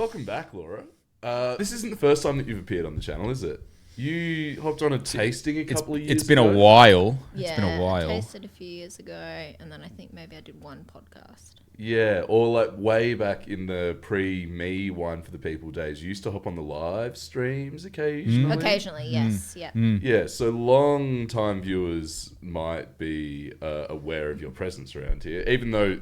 Welcome back, Laura. This isn't the first time that you've appeared on the channel, is it? You hopped on a tasting a couple of years ago. It's been a while. Yeah, it's been a while. I tasted a few years ago, and then I think maybe I did one podcast. Yeah, or like way back in the pre-me Wine for the People days, you used to hop on the live streams occasionally. Occasionally, yes, yeah. Yeah, so long-time viewers might be aware of your presence around here. Even though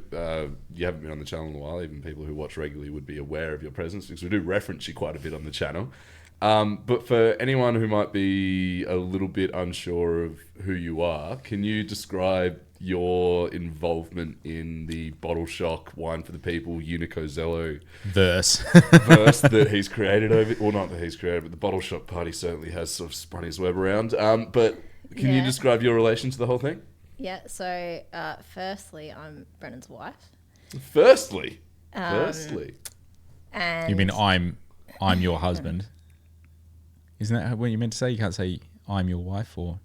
you haven't been on the channel in a while, even people who watch regularly would be aware of your presence because we do reference you quite a bit on the channel. But for anyone who might be a little bit unsure of who you are, can you describe your involvement in the Bottle Shock Wine for the People Unico Zelo Verse. verse that he's created over? Well, not that he's created, but the Bottle Shock party certainly has sort of spun his web around. But can you describe your relation to the whole thing? Yeah, so firstly, I'm Brennan's wife. Firstly. And You mean I'm your husband? Isn't that what you meant to say? You can't say I'm your wife or...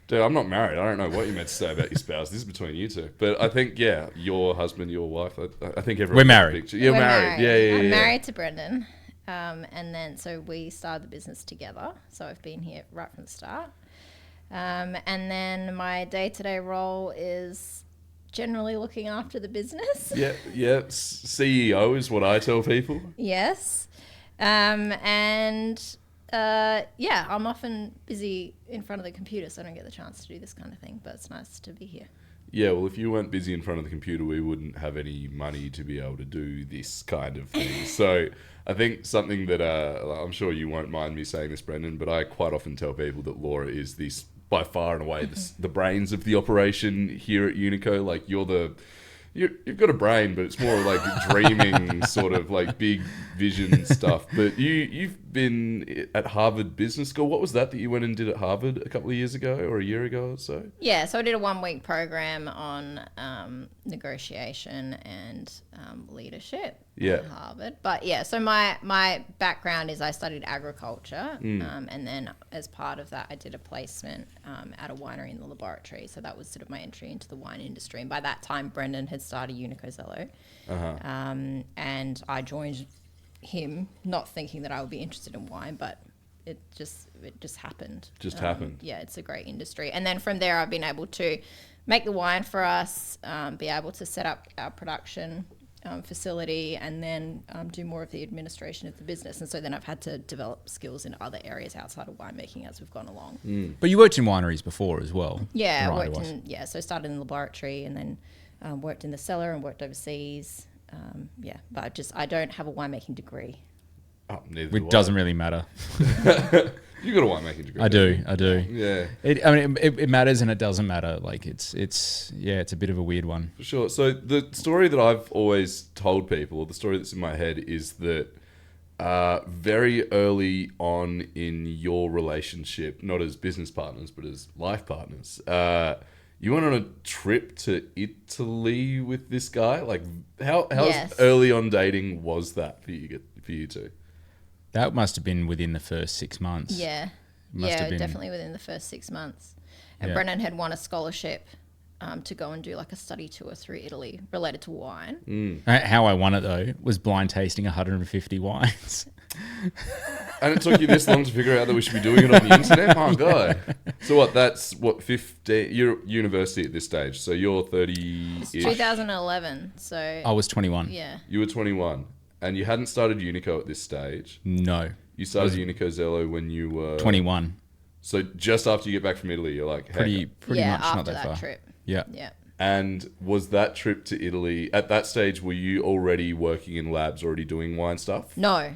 Dude, I'm not married. I don't know what you meant to say about your spouse. This is between you two. But I think, yeah, your husband, your wife, I think everyone... We're married. You're married. Yeah. I'm married to Brendan. And then, so we started the business together. So I've been here right from the start. And then my day-to-day role is generally looking after the business. Yeah. CEO is what I tell people. Yes. I'm often busy in front of the computer, so I don't get the chance to do this kind of thing, but it's nice to be here. Yeah, well, if you weren't busy in front of the computer, we wouldn't have any money to be able to do this kind of thing. So I think something that I'm sure you won't mind me saying this, Brendan, but I quite often tell people that Laura is this, by far and away, the brains of the operation here at Unico. Like, you've got a brain, but it's more like dreaming sort of like big vision stuff. But you've been at Harvard Business School. What was that you went and did at Harvard a couple of years ago or a year ago or so? Yeah, so I did a 1-week program on negotiation and leadership at Harvard. But yeah, so my background is I studied agriculture, and then as part of that I did a placement at a winery in the laboratory. So that was sort of my entry into the wine industry. And by that time, Brendan had started Unico Zelo, and I joined him not thinking that I would be interested in wine, but it just happened. Happened. Yeah, it's a great industry. And then from there, I've been able to make the wine for us, be able to set up our production facility, and then do more of the administration of the business. And so then I've had to develop skills in other areas outside of winemaking as we've gone along. But you worked in wineries before as well. Yeah, so I started in the laboratory and then worked in the cellar and worked overseas. But I don't have a winemaking degree. Oh, neither Which doesn't really matter. You got a winemaking degree. I do. Yeah. It matters and it doesn't matter. Like it's a bit of a weird one. For sure. So the story that I've always told people, or the story that's in my head, is that very early on in your relationship, not as business partners, but as life partners, you went on a trip to Italy with this guy. Like, how early on dating was that for you two? That must have been within the first 6 months. Yeah, definitely within the first 6 months. And Brennan had won a scholarship to go and do like a study tour through Italy related to wine. How I won it though was blind tasting 150 wines. And it took you this long to figure out that we should be doing it on the internet? Oh, God. So that's 15... You're at university at this stage, so you're 30-ish. It's 2011, so... I was 21. Yeah. You were 21, and you hadn't started Unico at this stage. No. You started Unico Zelo when you were... 21. So just after you get back from Italy, you're like... Hey. Pretty much after not that far. trip. Yeah. And was that trip to Italy... At that stage, were you already working in labs, already doing wine stuff? No.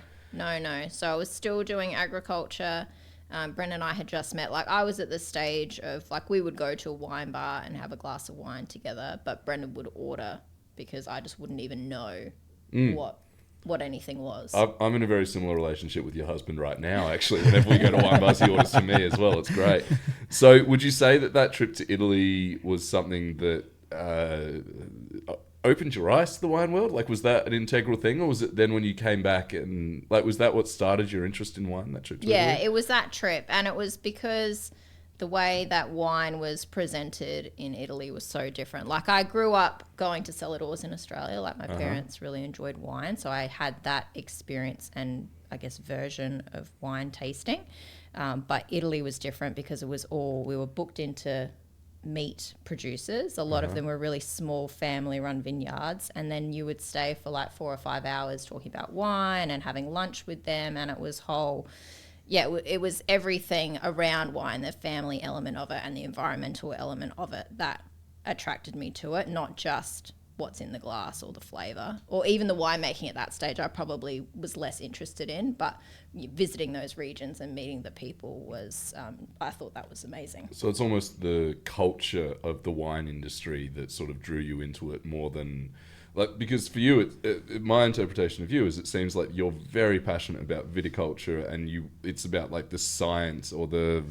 So I was still doing agriculture. Brendan and I had just met. Like, I was at the stage of, like, we would go to a wine bar and have a glass of wine together, but Brendan would order because I just wouldn't even know what anything was. I'm in a very similar relationship with your husband right now, actually. Whenever we go to wine bars, he orders for me as well. It's great. So would you say that trip to Italy was something that opened your eyes to the wine world? Like, was that an integral thing, or was it then when you came back and, like, was that what started your interest in wine, that trip to Italy? It was that trip, and it was because the way that wine was presented in Italy was so different. Like, I grew up going to celladors in Australia. Like, my parents really enjoyed wine, so I had that experience and, I guess, version of wine tasting. But Italy was different because it was all, we were booked into meat producers. A lot of them were really small family-run vineyards, and then you would stay for like 4 or 5 hours talking about wine and having lunch with them, and it was whole... Yeah, it was everything around wine, the family element of it and the environmental element of it that attracted me to it, not just what's in the glass or the flavour. Or even the winemaking at that stage I probably was less interested in, but visiting those regions and meeting the people was, I thought that was amazing. So it's almost the culture of the wine industry that sort of drew you into it more than... Like, because for you, my interpretation of you is it seems like you're very passionate about viticulture, and it's about like the science or the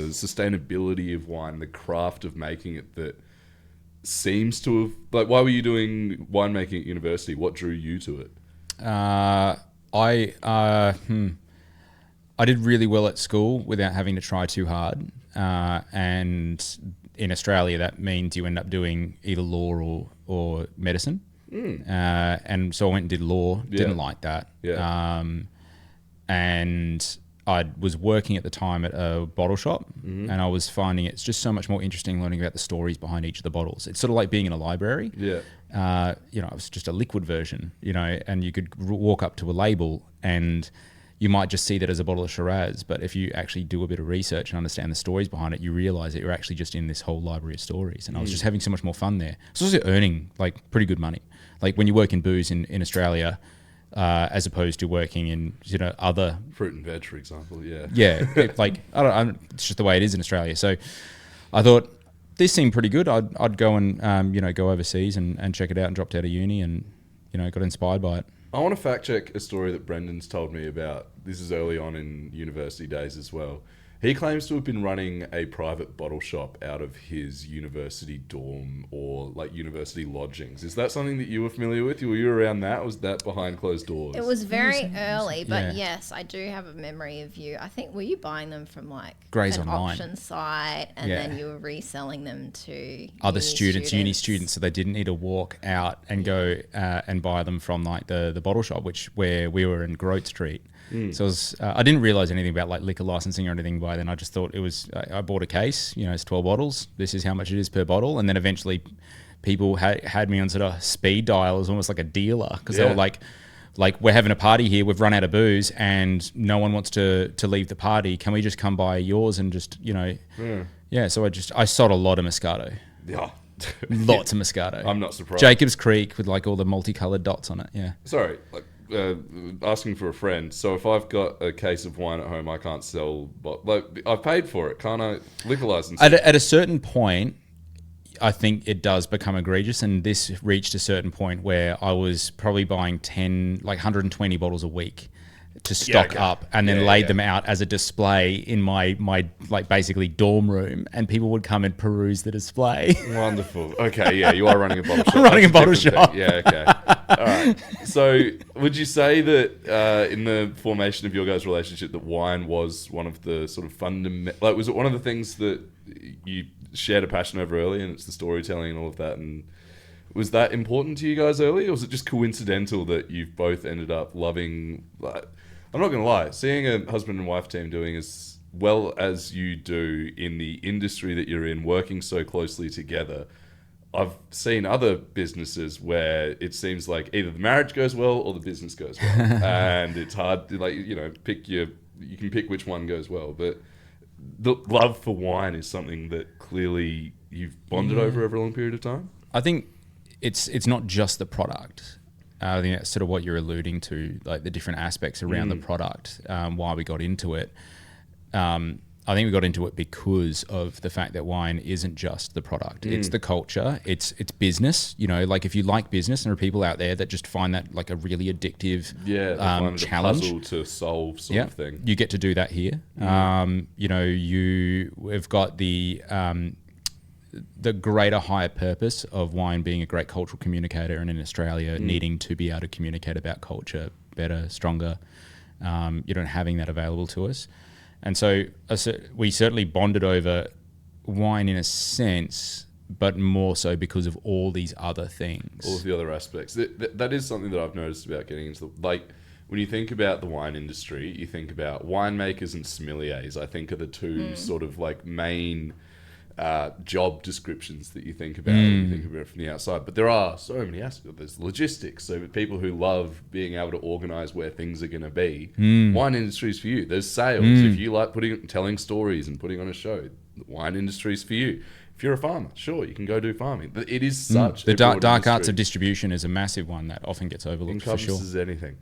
sustainability of wine, the craft of making it that seems to have... Like, why were you doing winemaking at university? What drew you to it? I did really well at school without having to try too hard, and in Australia that means you end up doing either law or medicine. And so I went and did law. Didn't like that. And I was working at the time at a bottle shop, and I was finding it's just so much more interesting learning about the stories behind each of the bottles. It's sort of like being in a library. It was just a liquid version, and you could walk up to a label and you might just see that as a bottle of Shiraz, but if you actually do a bit of research and understand the stories behind it, you realize that you're actually just in this whole library of stories. And I was just having so much more fun there. I was also earning like pretty good money. Like when you work in booze in Australia, as opposed to working in other fruit and veg, for example. It's just the way it is in Australia. So I thought this seemed pretty good. I'd go and go overseas and check it out, and dropped out of uni and got inspired by it. I want to fact check a story that Brendan's told me about. This is early on in university days as well. He claims to have been running a private bottle shop out of his university dorm or like university lodgings. Is that something that you were familiar with? Were you around that? Was that behind closed doors? It was very early, but yes, I do have a memory of you. I think, were you buying them from like Grays an Online auction site, and then you were reselling them to other uni students, so they didn't need to walk out and go and buy them from like the bottle shop, where we were in Grote Street. So I didn't realize anything about like liquor licensing or anything by then. I just thought it was, I bought a case, it's 12 bottles. This is how much it is per bottle. And then eventually people had me on sort of speed dial. It was almost like a dealer, because they were like, we're having a party here. We've run out of booze and no one wants to leave the party. Can we just come by yours and just, So I sold a lot of Moscato. Yeah. Lots of Moscato. I'm not surprised. Jacob's Creek with like all the multicolored dots on it. Yeah. Sorry. Asking for a friend. So if I've got a case of wine at home, I can't sell. Like, I've paid for it. Can't I liquor license? At a certain point, I think it does become egregious, and this reached a certain point where I was probably buying 120 bottles a week to stock up, and then laid them out as a display in my like basically dorm room, and people would come and peruse the display. Wonderful. Okay, yeah, you are running a bottle shop. I'm running a bottle shop. Yeah, okay. All right. So would you say that in the formation of your guys' relationship that wine was one of the sort of fundamental... Like, was it one of the things that you shared a passion over early, and it's the storytelling and all of that, and was that important to you guys early, or was it just coincidental that you've both ended up loving... Like, I'm not going to lie, seeing a husband and wife team doing as well as you do in the industry that you're in, working so closely together, I've seen other businesses where it seems like either the marriage goes well or the business goes well. And it's hard to, like, you can pick which one goes well. But the love for wine is something that clearly you've bonded over a long period of time. I think it's not just the product. I think that's sort of what you're alluding to, like the different aspects around the product, why we got into it. I think we got into it because of the fact that wine isn't just the product. It's the culture. It's business. Like if you like business, there are people out there that just find that like a really addictive challenge. A puzzle to solve sort of thing. You get to do that here. We've got the greater higher purpose of wine being a great cultural communicator, and in Australia needing to be able to communicate about culture better, stronger, having that available to us. And so we certainly bonded over wine in a sense, but more so because of all these other things. All of the other aspects. That is something that I've noticed about getting into when you think about the wine industry, you think about winemakers and sommeliers, I think are the two sort of like main job descriptions that you think about when you think about it from the outside. But there are so many aspects. There's logistics, so people who love being able to organize where things are going to be. Wine industry is for you. There's sales. If you like telling stories and putting on a show, the wine industry is for you. If you're a farmer, sure, you can go do farming. But it is such the dark arts of distribution is a massive one that often gets overlooked, for sure. Encompasses anything.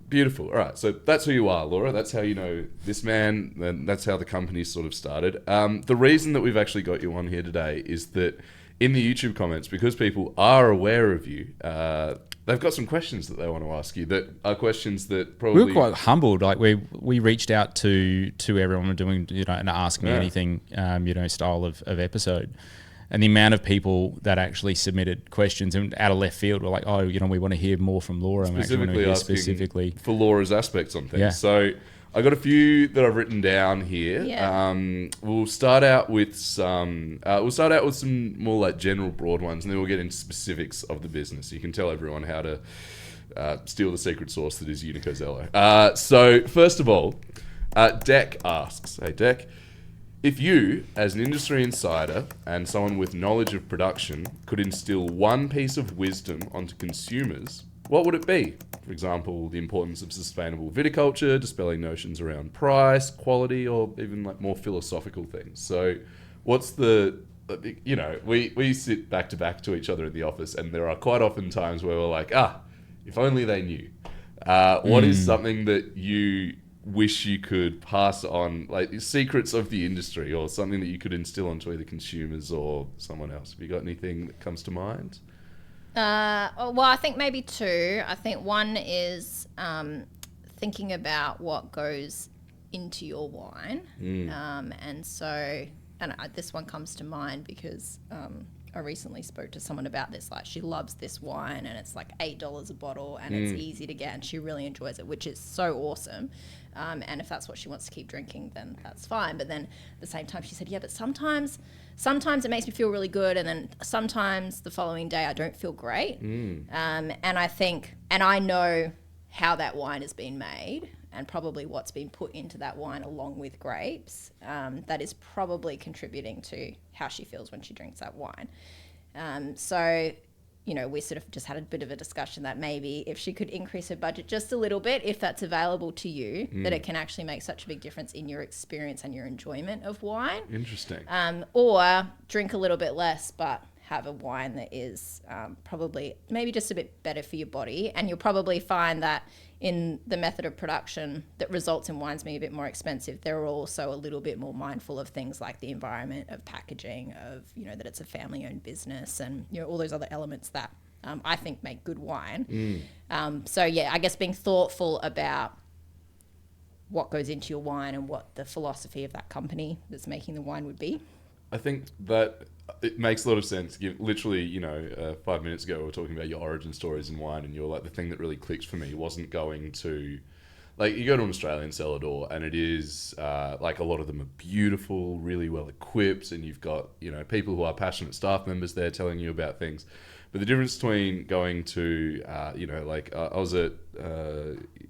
Beautiful. All right, so that's who you are, Laura. That's how you know this man, and that's how the company sort of started. The reason that we've actually got you on here today is that in the YouTube comments, because people are aware of you, they've got some questions that they want to ask you that are questions that probably... We were quite humbled. Like we reached out to everyone doing, an Ask Me Anything, style of episode. And the amount of people that actually submitted questions and out of left field were like, we want to hear more from Laura. Specifically for Laura's aspects on things. Yeah. So I got a few that I've written down here. Yeah. We'll start out with some more like general broad ones, and then we'll get into specifics of the business. You can tell everyone how to steal the secret sauce that is Unico Zelo. So first of all, Deck asks, "Hey Deck, if you, as an industry insider and someone with knowledge of production, could instill one piece of wisdom onto consumers, what would it be? For example, the importance of sustainable viticulture, dispelling notions around price, quality, or even like more philosophical things." So what's we sit back to back to each other in the office, and there are quite often times where we're like, if only they knew. What is something that you wish you could pass on, like secrets of the industry, or something that you could instill onto either consumers or someone else? Have you got anything that comes to mind? Well, I think maybe two. I think one is thinking about what goes into your wine. This one comes to mind because I recently spoke to someone about this. Like, she loves this wine and it's like $8 a bottle and it's easy to get and she really enjoys it, which is so awesome. And if that's what she wants to keep drinking, then that's fine. But then at the same time, she said, yeah, but sometimes it makes me feel really good, and then sometimes the following day I don't feel great. And I know how that wine has been made and probably what's been put into that wine along with grapes, that is probably contributing to how she feels when she drinks that wine. We sort of just had a bit of a discussion that maybe if she could increase her budget just a little bit, if that's available to you, that it can actually make such a big difference in your experience and your enjoyment of wine. Interesting. Or drink a little bit less, but have a wine that is probably maybe just a bit better for your body. And you'll probably find that in the method of production that results in wines being a bit more expensive, they're also a little bit more mindful of things like the environment, of packaging, of, that it's a family-owned business, and, all those other elements that I think make good wine. I guess being thoughtful about what goes into your wine and what the philosophy of that company that's making the wine would be. I think that it makes a lot of sense. Literally, 5 minutes ago we were talking about your origin stories in wine, and you're like, the thing that really clicked for me wasn't going to, like, you go to an Australian cellar door and it is like a lot of them are beautiful, really well equipped, and you've got people who are passionate staff members there telling you about things. But the difference between going to I was at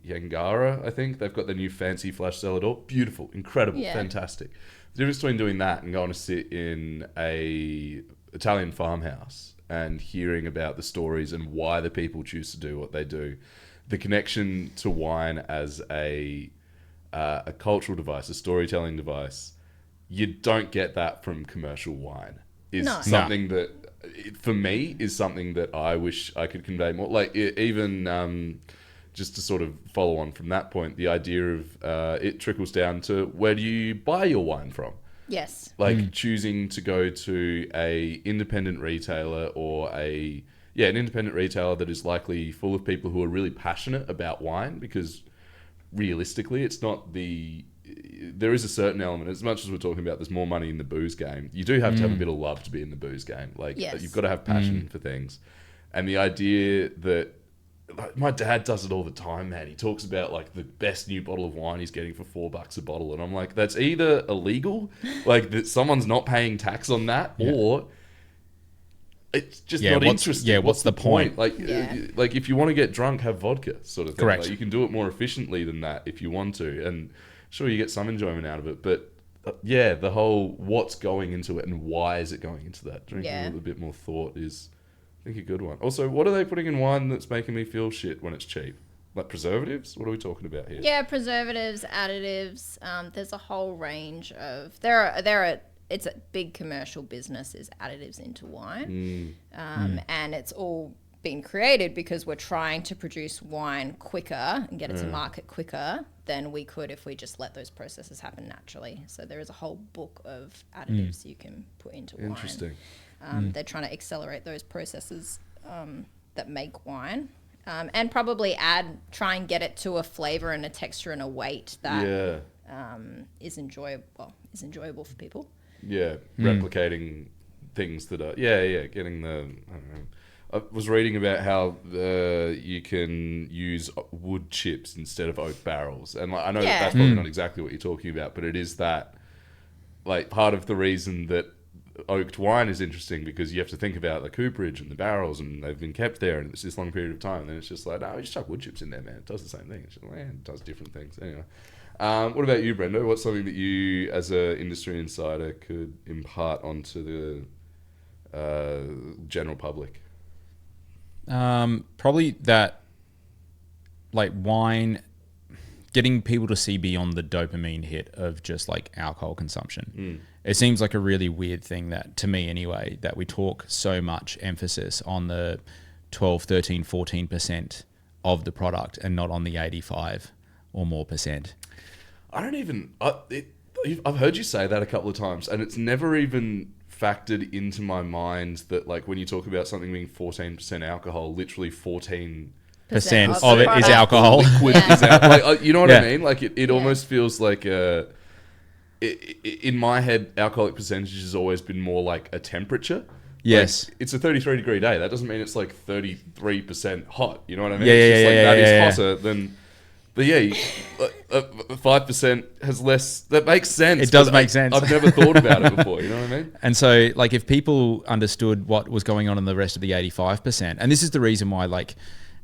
Yangara, I think they've got their new fancy flash cellar door, beautiful, incredible, fantastic. The difference between doing that and going to sit in a Italian farmhouse and hearing about the stories and why the people choose to do what they do, the connection to wine as a cultural device, a storytelling device, you don't get that from commercial wine. Something that, for me, is something that I wish I could convey more. Like, even just to sort of follow on from that point, the idea of it trickles down to, where do you buy your wine from? Yes. Like choosing to go to a independent retailer or an independent retailer that is likely full of people who are really passionate about wine, because realistically, it's not there is a certain element, as much as we're talking about there's more money in the booze game, you do have to have a bit of love to be in the booze game. Like, you've got to have passion for things. And the idea that like, my dad does it all the time, man. He talks about like the best new bottle of wine he's getting for $4 a bottle, and I'm like, that's either illegal, like that someone's not paying tax on that, or it's just not interesting. Yeah, what's the point? Like, like if you want to get drunk, have vodka, sort of thing. Correct. Like, you can do it more efficiently than that if you want to, and sure, you get some enjoyment out of it, but the whole what's going into it and why is it going into that? Drinking a little bit more thought is, I think, a good one. Also, what are they putting in wine that's making me feel shit when it's cheap? Like preservatives? What are we talking about here? Yeah, preservatives, additives. There's a whole range of it's a big commercial business, is additives into wine. And it's all been created because we're trying to produce wine quicker and get it to market quicker than we could if we just let those processes happen naturally. So there is a whole book of additives you can put into wine. Interesting. They're trying to accelerate those processes that make wine. And probably try and get it to a flavor and a texture and a weight that is enjoyable for people. Yeah, replicating things that are getting the. I don't know. I was reading about how you can use wood chips instead of oak barrels, and like, I know that's probably not exactly what you're talking about, but it is that, like, part of the reason that oaked wine is interesting, because you have to think about the cooperage and the barrels, and they've been kept there and it's this long period of time, and then it's just like, no, you just chuck wood chips in there, man. It does the same thing. It's just, it does different things. Anyway, what about you, Brendo? What's something that you, as an industry insider, could impart onto the general public? Probably that, like, wine, getting people to see beyond the dopamine hit of just like alcohol consumption. It seems like a really weird thing, that, to me anyway, that we talk so much emphasis on the 12, 13, 14% of the product and not on the 85 or more percent. I've heard you say that a couple of times, and it's never even factored into my mind that, like, when you talk about something being 14% alcohol, literally 14% of it is alcohol. Liquid is like, you know what I mean? Like, it almost feels like in my head, alcoholic percentage has always been more like a temperature. Yes. Like, it's a 33-degree day. That doesn't mean it's like 33% hot. You know what I mean? Yeah, it's just yeah, like, yeah, that yeah, is hotter than... But yeah, 5% has less. That makes sense. It does make sense. I've never thought about it before. You know what I mean? And so, like, if people understood what was going on in the rest of the 85%, and this is the reason why, like,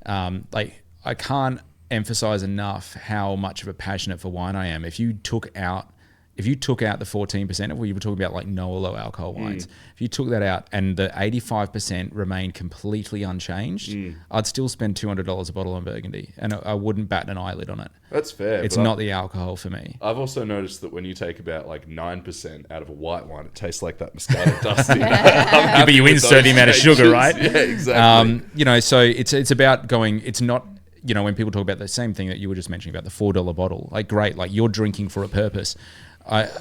I can't emphasize enough how much of a passionate for wine I am. If you took out the 14%, or you were talking about like no or low alcohol wines, if you took that out and the 85% remained completely unchanged, I'd still spend $200 a bottle on Burgundy, and I wouldn't bat an eyelid on it. That's fair. It's not the alcohol for me. I've also noticed that when you take about like 9% out of a white wine, it tastes like that Moscato Dusty. But you insert the amount of sugar, right? Yeah, exactly. You know, so it's about going. It's not. You know, when people talk about the same thing that you were just mentioning about the $4 bottle, like, great, like, you're drinking for a purpose.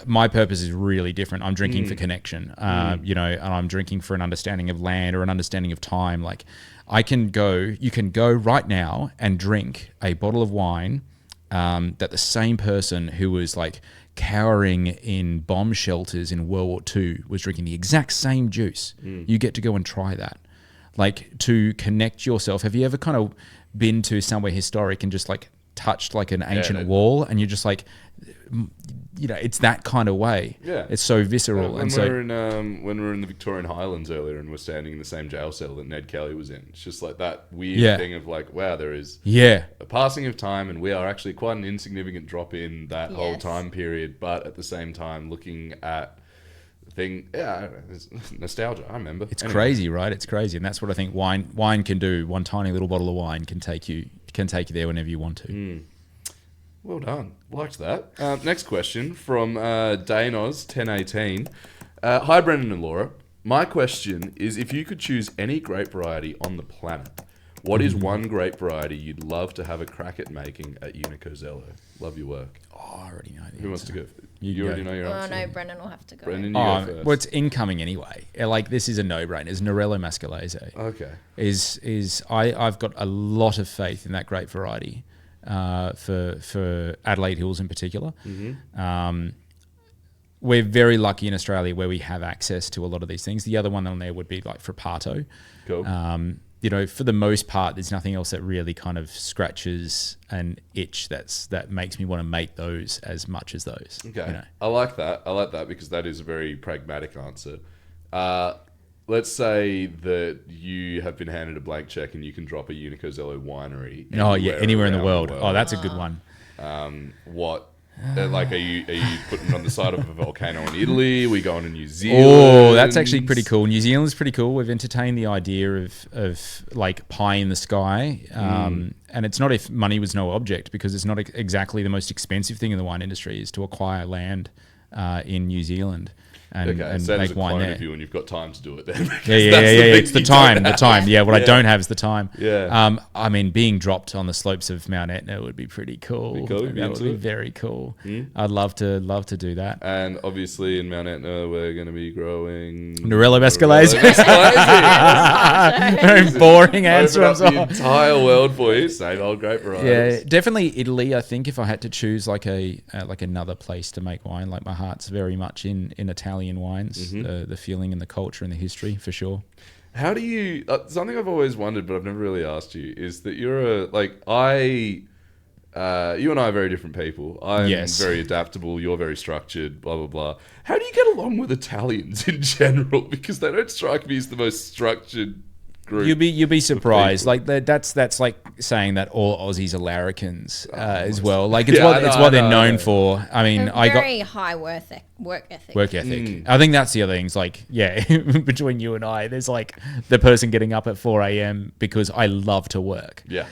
My purpose is really different. I'm drinking for connection, you know, and I'm drinking for an understanding of land or an understanding of time. Like, you can go right now and drink a bottle of wine that the same person who was like cowering in bomb shelters in World War II was drinking the exact same juice. You get to go and try that. Like, to connect yourself. Have you ever kind of been to somewhere historic and just like touched like an ancient wall, and you're just like, you know, it's that kind of way. Yeah, it's so visceral. When we were in the Victorian Highlands earlier, and we're standing in the same jail cell that Ned Kelly was in, it's just like that weird thing of like, wow, there is a passing of time, and we are actually quite an insignificant drop in that whole time period, but at the same time looking at thing, I don't know, it's nostalgia. I remember. It's crazy, right? It's crazy, and that's what I think wine can do. One tiny little bottle of wine can take you there whenever you want to. Well done. Liked that. Next question from Danos 1018. Hi, Brendan and Laura. My question is, if you could choose any grape variety on the planet, what is one grape variety you'd love to have a crack at making at Unico Zelo? Love your work. Oh, I already know. Who wants to go? You already know your answer. Oh, no, Brendan will have to go. Brendan, you go first. Well, it's incoming anyway. Like, this is a no-brainer. It's Nerello Mascalese. Okay. I've got a lot of faith in that grape variety for Adelaide Hills in particular. We're very lucky in Australia where we have access to a lot of these things. The other one on there would be like Frappato. Cool. for the most part, there's nothing else that really kind of scratches an itch that makes me want to make those as much as those. Okay. I like that because that is a very pragmatic answer. Let's say that you have been handed a blank check and you can drop a Unico Zelo winery. Anywhere in the world. Oh, that's a good one. What? Are you putting it on the side of a volcano in Italy? Are we going to New Zealand? Oh, that's actually pretty cool. New Zealand's pretty cool. We've entertained the idea of like pie in the sky. And it's not if money was no object, because it's not exactly the most expensive thing in the wine industry is to acquire land in New Zealand. And so make wine there. Of you, and you've got time to do it then. Yeah. It's the time. Yeah, what I don't have is the time. Yeah. I mean, being dropped on the slopes of Mount Etna would be pretty cool. That would be very cool. I'd love to do that. And obviously, in Mount Etna, we're going to be growing Nerello Mescalese. Very boring answer. Open up the entire world for you. Same old grape varietals. Yeah, definitely Italy. I think if I had to choose like another place to make wine, like my heart's very much in Italian wines, the feeling and the culture and the history for sure. How do you something I've always wondered but I've never really asked you is that you're you and I are very different people. I'm very adaptable, you're very structured, blah blah blah. How do you get along with Italians in general? Because they don't strike me as the most structured group. You'll be surprised. Like that's like saying that all Aussies are larrikins as well. Like it's what they're known for. I mean, very high work ethic. I think that's the other thing. It's like, between you and I, there's like the person getting up at 4 a.m. because I love to work. Yeah.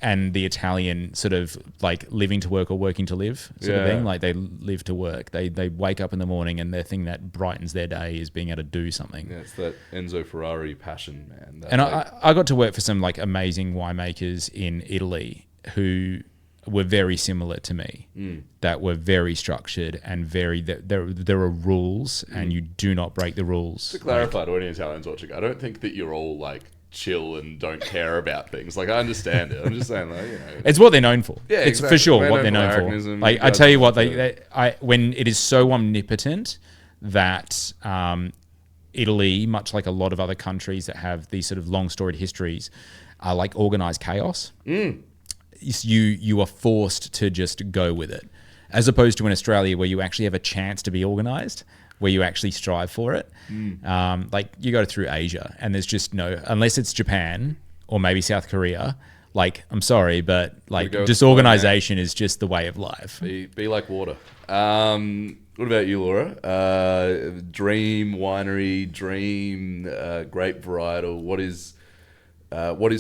And the Italian sort of like living to work or working to live sort of thing. Like they live to work. They wake up in the morning and their thing that brightens their day is being able to do something. Yeah, it's that Enzo Ferrari passion, man. And I got to work for some like amazing winemakers in Italy who were very similar to me, that were very structured and there are rules and you do not break the rules. To clarify to any Italians watching, I don't think that you're all like chill and don't care about things. Like, I understand it. I'm just saying, like, it's what they're known for. Yeah, it's for sure what they're known for. Like, I tell you what, when it is so omnipotent that Italy, much like a lot of other countries that have these sort of long storied histories, are like organized chaos. You are forced to just go with it, as opposed to in Australia where you actually have a chance to be organized, where you actually strive for it. Like you go through Asia and there's just unless it's Japan or maybe South Korea, like, I'm sorry, but like disorganization is just the way of life. Be like water. What about you, Laura? Dream winery, dream grape varietal. What is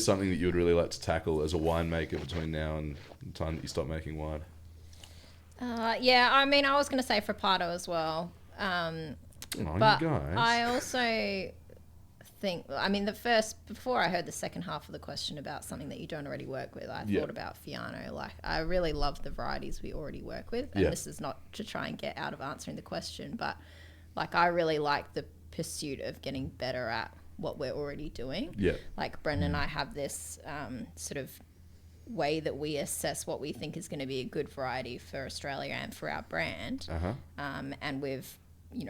something that you would really like to tackle as a winemaker between now and the time that you stop making wine? I mean, I was going to say Frappato as well. But I also think, I mean, before I heard the second half of the question about something that you don't already work with, I thought about Fiano. Like, I really love the varieties we already work with. And this is not to try and get out of answering the question, but like, I really like the pursuit of getting better at what we're already doing. Yeah. Like Brendan and I have this sort of way that we assess what we think is going to be a good variety for Australia and for our brand. And we've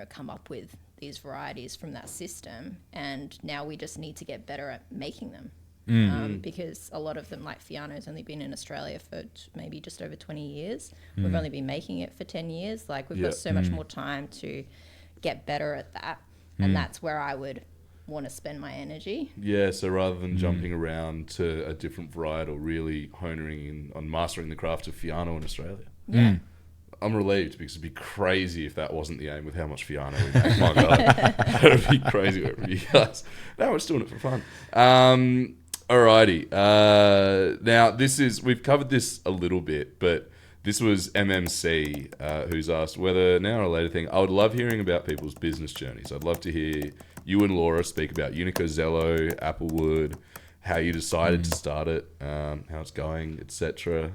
come up with these varieties from that system, and now we just need to get better at making them. Because a lot of them, like Fiano's only been in Australia for maybe just over 20 years. We've only been making it for 10 years. Like, we've got so much more time to get better at that. And that's where I would want to spend my energy. Yeah, so rather than jumping around to a different varietal, really honing in on mastering the craft of Fiano in Australia. I'm relieved, because it'd be crazy if that wasn't the aim with how much Fiano we make. My God, that would be crazy for you guys. No, we're just doing it for fun. Alrighty. Now, we've covered this a little bit, but this was MMC who's asked whether now or later thing. I would love hearing about people's business journeys. I'd love to hear you and Laura speak about Unico, Zelo, Applewood, how you decided to start it, how it's going, etc.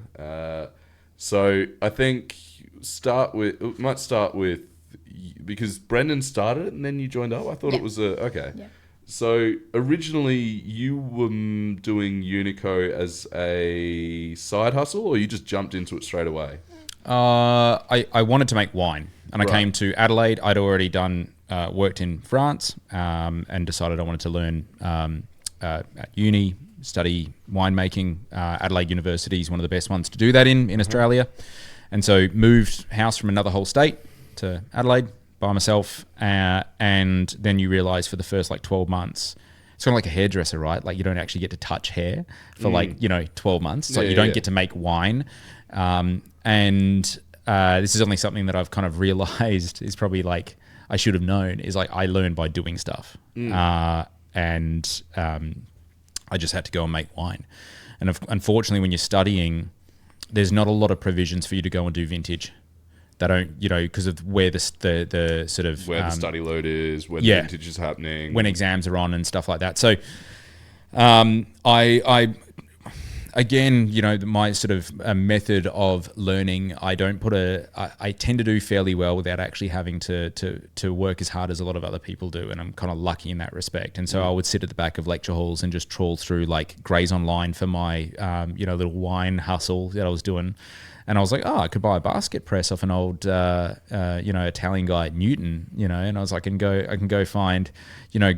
So I think might start with, because Brendan started it and then you joined up. I thought it was okay. Yeah. So originally you were doing Unico as a side hustle, or you just jumped into it straight away? I wanted to make wine, and I came to Adelaide. I'd already worked in France, and decided I wanted to learn at uni, study winemaking. Adelaide University is one of the best ones to do that in Australia. And so moved house from another whole state to Adelaide by myself. And then you realise for the first 12 months, it's kind of like a hairdresser, right? Like you don't actually get to touch hair for 12 months. It's you don't get to make wine. And this is only something that I've kind of realised is probably I should have known is I learned by doing stuff. And I just had to go and make wine. And unfortunately, when you're studying, there's not a lot of provisions for you to go and do vintage. They don't, because of where the sort of... Where the study load is, where the vintage is happening. When exams are on and stuff like that. So I again, my sort of method of learning, I tend to do fairly well without actually having to work as hard as a lot of other people do. And I'm kind of lucky in that respect. And so I would sit at the back of lecture halls and just trawl through Graze Online for my, little wine hustle that I was doing. And I was like, I could buy a basket press off an old, Italian guy at Newton, and I was like, I can go find,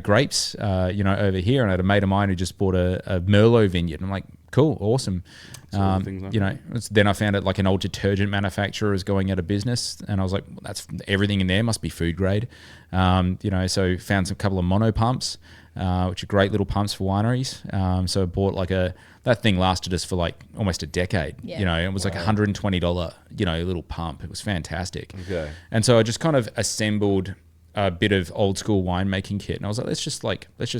grapes, over here. And I had a mate of mine who just bought a Merlot vineyard. And I'm like, cool, awesome. Then I found it an old detergent manufacturer is going out of business. And I was like, that's everything in there must be food grade. So found some couple of mono pumps, which are great little pumps for wineries. So I bought that thing lasted us for almost a decade. Yeah. It was $120, little pump. It was fantastic. Okay. And so I just kind of assembled a bit of old school winemaking kit, and I was like, let's just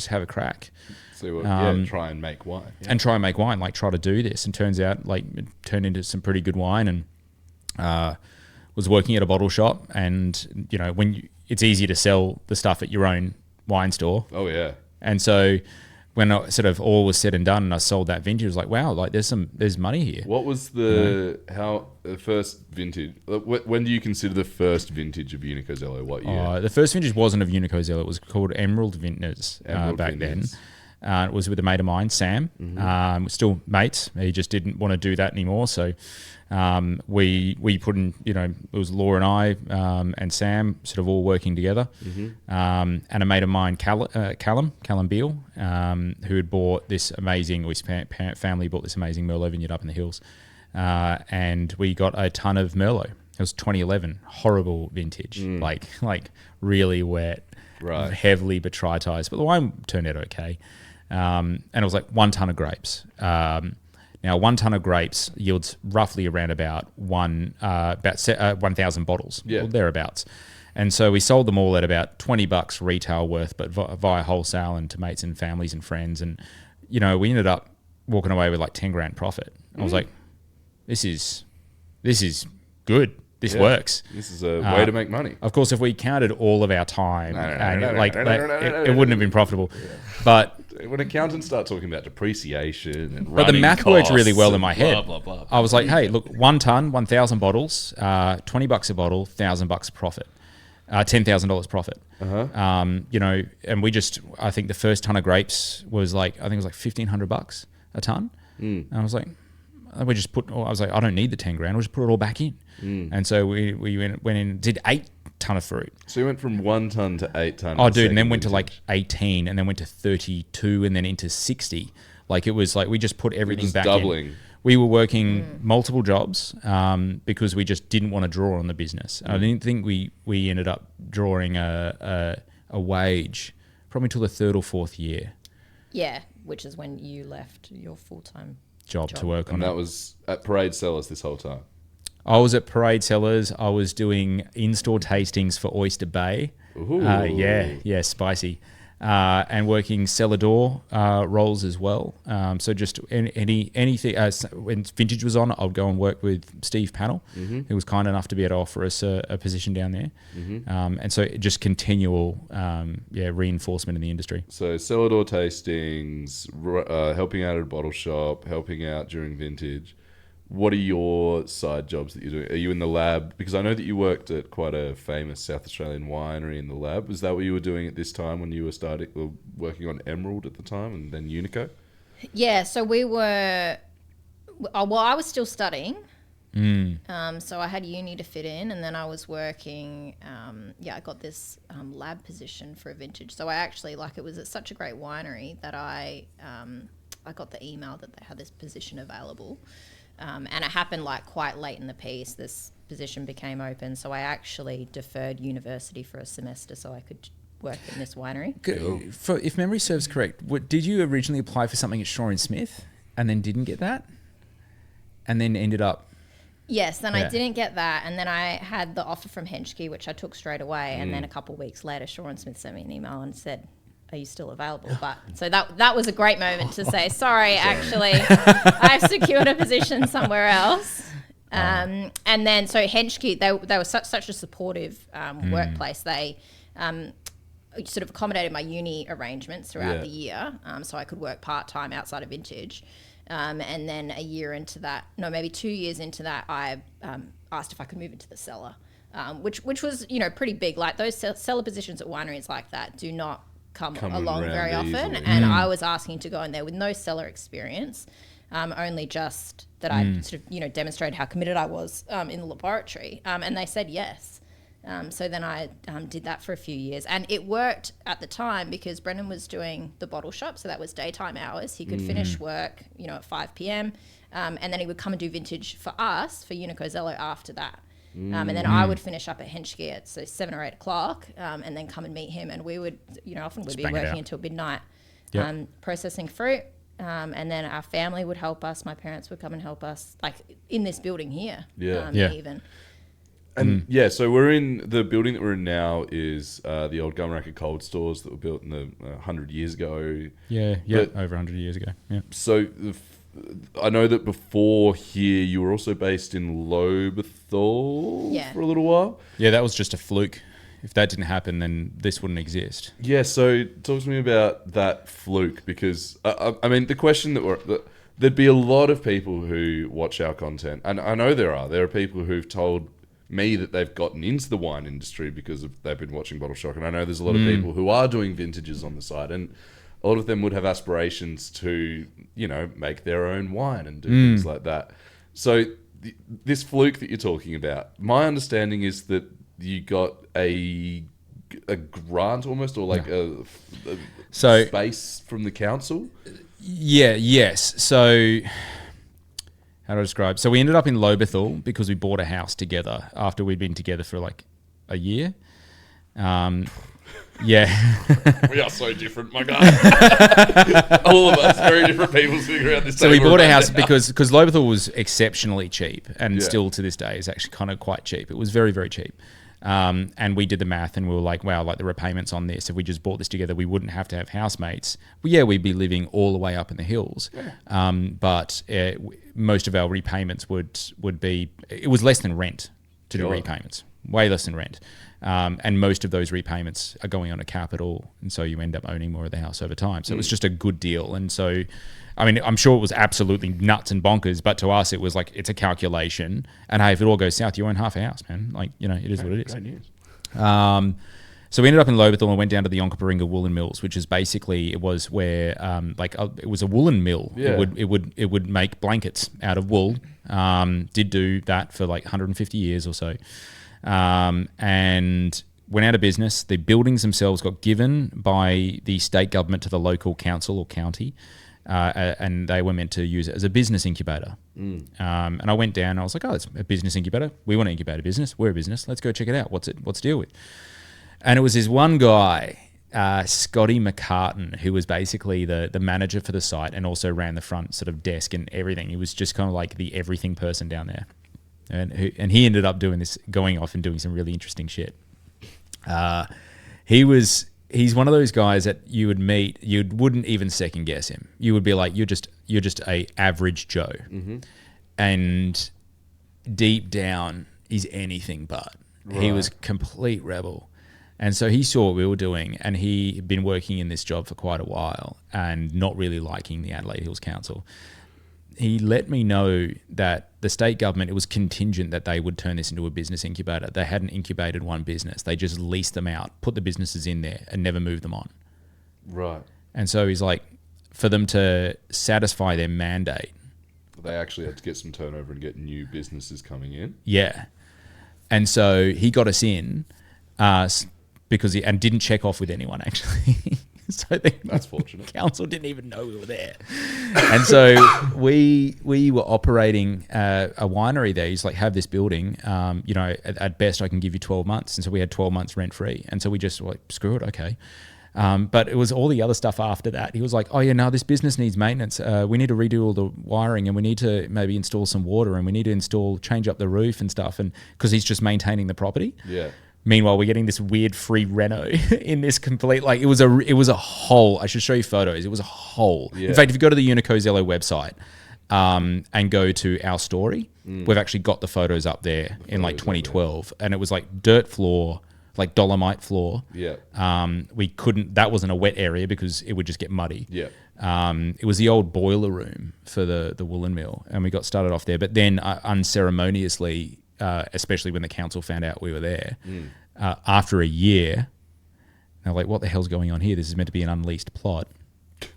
have a crack. So try and make wine. Yeah. And try and make wine, try to do this. And turns out it turned into some pretty good wine, and was working at a bottle shop, and it's easier to sell the stuff at your own wine store. Oh yeah. And so when I sort of all was said and done and I sold that vintage, I was like, wow, there's money here. What was the first vintage? When do you consider the first vintage of Unico Zelo? What year? The first vintage wasn't of Unico Zelo. It was called Emerald Vintners back then. It was with a mate of mine, Sam. Mm-hmm. We're still mates. He just didn't want to do that anymore. So we put in, it was Laura and I and Sam sort of all working together. Mm-hmm. And a mate of mine, Callum Beale, who had bought this amazing, his family bought this amazing Merlot vineyard up in the hills. And we got a ton of Merlot. It was 2011, horrible vintage, like really wet, right, heavily botrytized, but the wine turned out okay. And it was 1 ton of grapes. Now, 1 ton of grapes yields roughly around about 1,000 bottles, or thereabouts. And so we sold them all at about $20 retail worth, but via wholesale and to mates and families and friends. And, we ended up walking away with 10 grand profit. I was like, this is good. This works. This is a way to make money. Of course, if we counted all of our time, it wouldn't have been profitable. Yeah. But when accountants start talking about depreciation and but the math worked really well in my head. Blah, blah, blah. I was like, hey, look, 1 ton, 1,000 bottles, $20 a bottle, $1,000 profit, $10,000 profit. Uh-huh. And I think the first ton of grapes was $1,500 a ton. And I was like, I don't need the 10 grand. We'll just put it all back in. And so we went in, did 8 ton of fruit. So you went from 1 ton to 8 ton. Oh, dude, and then went to 18 and then went to 32 and then into 60. It was we just put everything back doubling. In. We were working multiple jobs because we just didn't want to draw on the business. I didn't think we ended up drawing a wage probably until the 3rd or 4th year. Yeah, which is when you left your full-time job to work on it. And that was at Parade Cellars this whole time? I was at Parade Cellars. I was doing in-store tastings for Oyster Bay. Yeah, spicy. And working cellar door roles as well. So just anything. When vintage was on, I would go and work with Steve Pannell, who was kind enough to be able to offer us a position down there. And so just continual reinforcement in the industry. So cellar door tastings, helping out at a bottle shop, helping out during vintage. What are your side jobs that you're doing? Are you in the lab? Because I know that you worked at quite a famous South Australian winery in the lab. Was that what you were doing at this time when you were working on Emerald at the time and then Unico? Yeah, so we were... I was still studying So I had uni to fit in, and then I was working. I got this lab position for a vintage. So I actually it was at such a great winery that I got the email that they had this position available, and it happened quite late in the piece. This position became open, so I actually deferred university for a semester so I could work in this winery. If memory serves correct, did you originally apply for something at Shaw and Smith and then didn't get that, and then ended up? Yes, then I didn't get that, and then I had the offer from Henschke, which I took straight away, and then a couple of weeks later, Shaw and Smith sent me an email and said, "Are you still available?" But so that was a great moment to say, "Sorry, actually, I've secured a position somewhere else." And then so Henschke, they were such a supportive workplace. They sort of accommodated my uni arrangements throughout the year, so I could work part-time outside of vintage. And then maybe 2 years into that, I asked if I could move into the cellar, which was, pretty big. Like those cellar positions at wineries like that do not come along very often. Easily. And I was asking to go in there with no cellar experience, only just that I sort of, demonstrated how committed I was in the laboratory. And they said yes. So then I did that for a few years, and it worked at the time because Brendan was doing the bottle shop, so that was daytime hours. He could finish work, at 5 p.m, and then he would come and do vintage for us, for Unico Zelo after that. And then I would finish up at Henschke at 7 or 8 o'clock, and then come and meet him, and we would, often we'd be working until midnight, processing fruit. And then our family would help us. My parents would come and help us, in this building here, even. And so we're in the building that we're in now is the old Gumracker cold stores that were built in the 100 years ago. Over 100 years ago. Yeah. So I know that before here you were also based in Lobethal for a little while. Yeah, that was just a fluke. If that didn't happen, then this wouldn't exist. Yeah, so talk to me about that fluke, because I mean the question there'd be a lot of people who watch our content, and I know there are people who've told me that they've gotten into the wine industry because they've been watching Bottle Shock, and I know there's a lot of people who are doing vintages on the side, and a lot of them would have aspirations to make their own wine and do things like that. So this fluke that you're talking about, my understanding is that you got a grant almost, or a space from the council. Yes. So how do I describe? So we ended up in Lobethal because we bought a house together after we'd been together for a year. We are so different, my guy. All of us, very different people sitting around this table. So we bought a house because Lobethal was exceptionally cheap, and still to this day is actually kind of quite cheap. It was very, very cheap. And we did the math and we were like, wow, the repayments on this, if we just bought this together, we wouldn't have to have housemates. Well, we'd be living all the way up in the hills. But most of our repayments would be, it was less than rent to do repayments, way less than rent. And most of those repayments are going on a capital, and so you end up owning more of the house over time. So it was just a good deal. And so, I mean, I'm sure it was absolutely nuts and bonkers, but to us it was it's a calculation. And hey, if it all goes south, you own half a house, man. It is what it is. Great news. So we ended up in Lobethal and went down to the Onkaparinga Woolen Mills, which is basically, it was where it was a woolen mill. Yeah. It would make blankets out of wool. Did do that for 150 years or so. And went out of business. The buildings themselves got given by the state government to the local council or county, and they were meant to use it as a business incubator. And I went down and I was like, oh, it's a business incubator. We want to incubate a business. We're a business. Let's go check it out. What's the deal with? And it was this one guy, Scotty McCartan, who was basically the manager for the site and also ran the front sort of desk and everything. He was just kind of like the everything person down there. And he ended up going off and doing some really interesting shit. He's one of those guys that you would meet, you wouldn't even second guess him. You would be like, you're just a average Joe. And deep down, he's anything but. Right. He was complete rebel. And so he saw what we were doing, and he had been working in this job for quite a while and not really liking the Adelaide Hills Council. He let me know that the state government, it was contingent that they would turn this into a business incubator. They hadn't incubated one business. They just leased them out, put the businesses in there and never moved them on. Right. And so he's like, for them to satisfy their mandate, they actually had to get some turnover and get new businesses coming in. Yeah. And so he got us in because and didn't check off with anyone, actually. So that's fortunate. Council didn't even know we were there. And so we were operating a winery there. He's like, have this building, at best I can give you 12 months. And so we had 12 months rent free. And so we just like, screw it, okay. But it was all the other stuff after that. He was like, oh yeah, no, this business needs maintenance. We need to redo all the wiring, and we need to maybe install some water, and we need to change up the roof and stuff. And because he's just maintaining the property. Yeah. Meanwhile, we're getting this weird free reno in this complete, like it was a hole. I should show you photos. It was a hole. Yeah. In fact, if you go to the Unico Zelo website and go to our story, we've actually got the photos up there in like 2012. And it was like dirt floor, like dolomite floor. Yeah. That wasn't a wet area because it would just get muddy. Yeah. It was the old boiler room for the woolen mill. And we got started off there. But then unceremoniously, especially when the council found out we were there, after a year, they're like, what the hell's going on here? This is meant to be an unleased plot. It's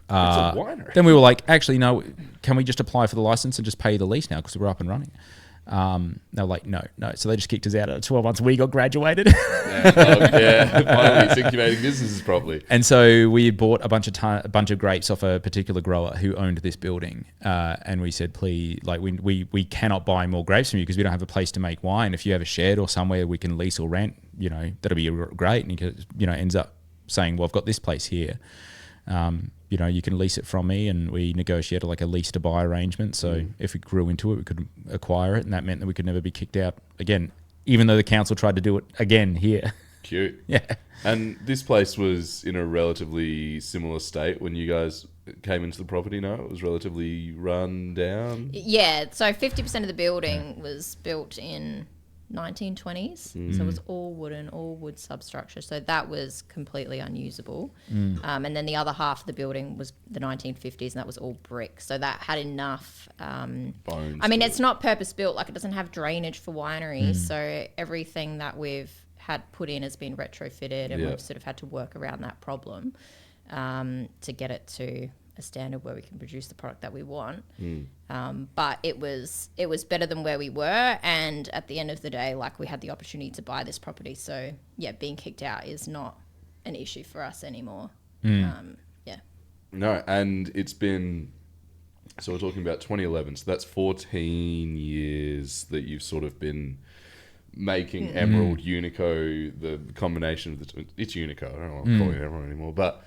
a winery. Then we were like, actually, no, can we just apply for the license and just pay the lease now because we're up and running? They were like, no. So they just kicked us out at 12 months. We got graduated. Finally, it's incubating businesses properly. And so we bought a bunch of grapes off a particular grower who owned this building. And we said, please, like we cannot buy more grapes from you because we don't have a place to make wine. If you have a shed or somewhere we can lease or rent, that'll be great. And he ends up saying, well, I've got this place here. You can lease it from me, and we negotiated like a lease to buy arrangement. So if we grew into it, we could acquire it, and that meant that we could never be kicked out again, even though the council tried to do it again here. Cute. Yeah. And this place was in a relatively similar state when you guys came into the property, no? It was relatively run down? Yeah, so 50% of the building was built in 1920s, so it was all wood substructure, so that was completely unusable. And then the other half of the building was the 1950s, and that was all brick, so that had enough bones. I mean, it's not purpose built, like it doesn't have drainage for wineries, so everything that we've had put in has been retrofitted, and we've sort of had to work around that problem to get it to a standard where we can produce the product that we want. But it was better than where we were, and at the end of the day, like, we had the opportunity to buy this property, so yeah, being kicked out is not an issue for us anymore. No, and it's been, so we're talking about 2011, so that's 14 years that you've sort of been making Emerald, Unico, the combination of it's Unico, I don't know what I'm calling it Emerald anymore, but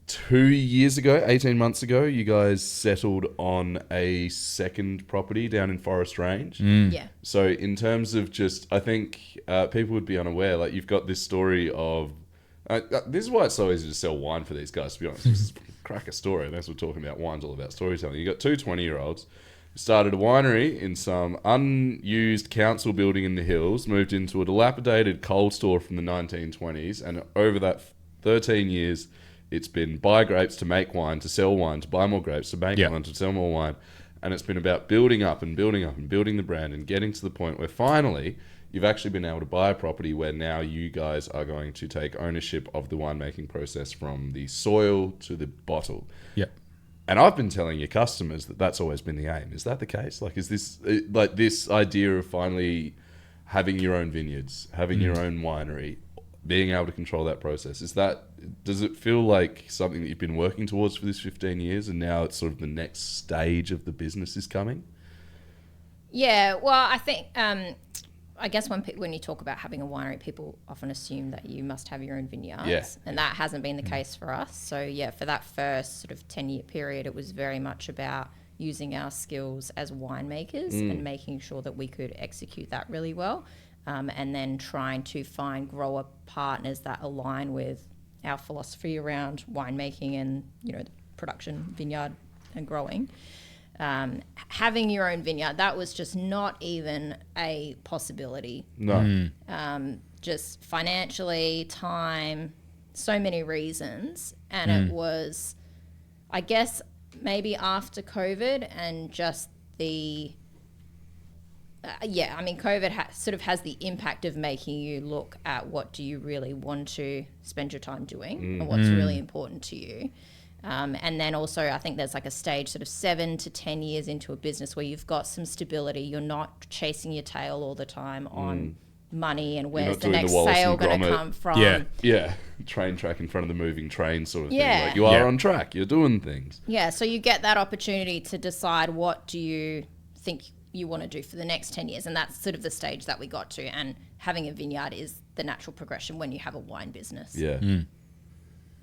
2 years ago, 18 months ago, you guys settled on a second property down in Forest Range. Yeah. So in terms of just, I think people would be unaware, like you've got this story of, this is why it's so easy to sell wine for these guys, to be honest. This is a cracker story, and as we're talking about wine's all about storytelling. You got two 20-year-olds who started a winery in some unused council building in the hills, moved into a dilapidated coal store from the 1920s, and over that 13 years, it's been buy grapes to make wine, to sell wine, to buy more grapes, to make wine, to sell more wine. And it's been about building up and building up and building the brand and getting to the point where finally you've actually been able to buy a property where now you guys are going to take ownership of the winemaking process from the soil to the bottle. Yeah. And I've been telling your customers that that's always been the aim. Is that the case? Like, is this like this idea of finally having your own vineyards, having your own winery, being able to control that process, does it feel like something that you've been working towards for this 15 years and now it's sort of the next stage of the business is coming? Yeah, well, I think, I guess when you talk about having a winery, people often assume that you must have your own vineyards, and that hasn't been the case for us. So yeah, for that first sort of 10-year period, it was very much about using our skills as winemakers and making sure that we could execute that really well. And then trying to find grower partners that align with our philosophy around winemaking and, the production, vineyard and growing. Having your own vineyard, that was just not even a possibility. No. Just financially, time, so many reasons. And it was, I guess, maybe after COVID and just the... COVID sort of has the impact of making you look at what do you really want to spend your time doing and what's really important to you. And then also I think there's like a stage sort of 7 to 10 years into a business where you've got some stability. You're not chasing your tail all the time on money and where's the next sale going to come from. Yeah. Train track in front of the moving train sort of thing. Like you are on track. You're doing things. Yeah. So you get that opportunity to decide what do you think you want to do for the next 10 years. And that's sort of the stage that we got to. And having a vineyard is the natural progression when you have a wine business. Yeah.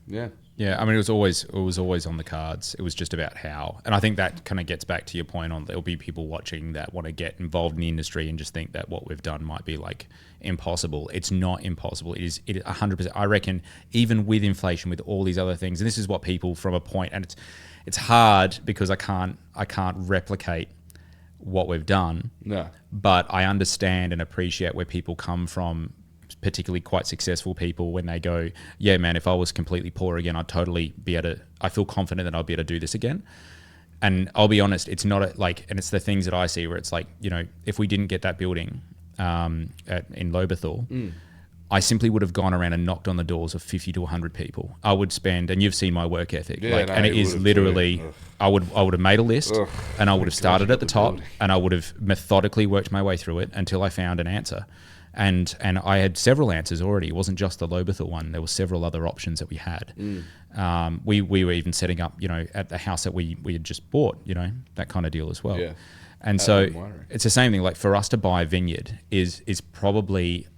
Yeah. Yeah, I mean, it was always on the cards. It was just about how, and I think that kind of gets back to your point on there'll be people watching that want to get involved in the industry and just think that what we've done might be like impossible. It's not impossible. It is 100%. I reckon even with inflation, with all these other things, and this is what people from a point, and it's hard because I can't replicate what we've done. No. But I understand and appreciate where people come from, particularly quite successful people, when they go, yeah, man, if I was completely poor again, I'd totally be able to, I feel confident that I'll be able to do this again. And I'll be honest, it's not and it's the things that I see where it's like, you know, if we didn't get that building in Lobethal, I simply would have gone around and knocked on the doors of 50 to 100 people. I would spend, and you've seen my work ethic, and it is literally, I would have made a list and I would have started at the top and I would have methodically worked my way through it until I found an answer. And I had several answers already. It wasn't just the Lobethal one. There were several other options that we had. We were even setting up, you know, at the house that we had just bought, you know, that kind of deal as well. Yeah. And so it's the same thing. Like for us to buy a vineyard is probably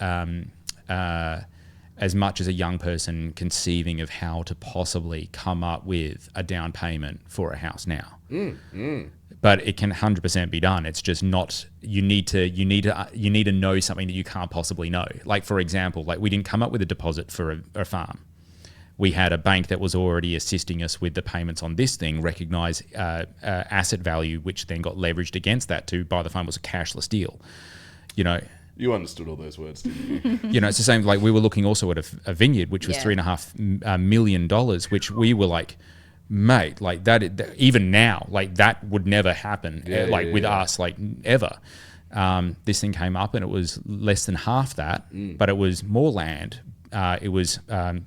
as much as a young person conceiving of how to possibly come up with a down payment for a house now. But it can 100% be done. It's just not. You need to know something that you can't possibly know. Like for example, like we didn't come up with a deposit for a farm. We had a bank that was already assisting us with the payments on this thing, recognize asset value, which then got leveraged against that to buy the farm. Was a cashless deal. You know. You understood all those words, didn't you? You know, it's the same. Like we were looking also at a vineyard, which was $3.5 million, which we were like, mate, like that even now, like that would never happen, with us, like ever. This thing came up and it was less than half that, but it was more land. It was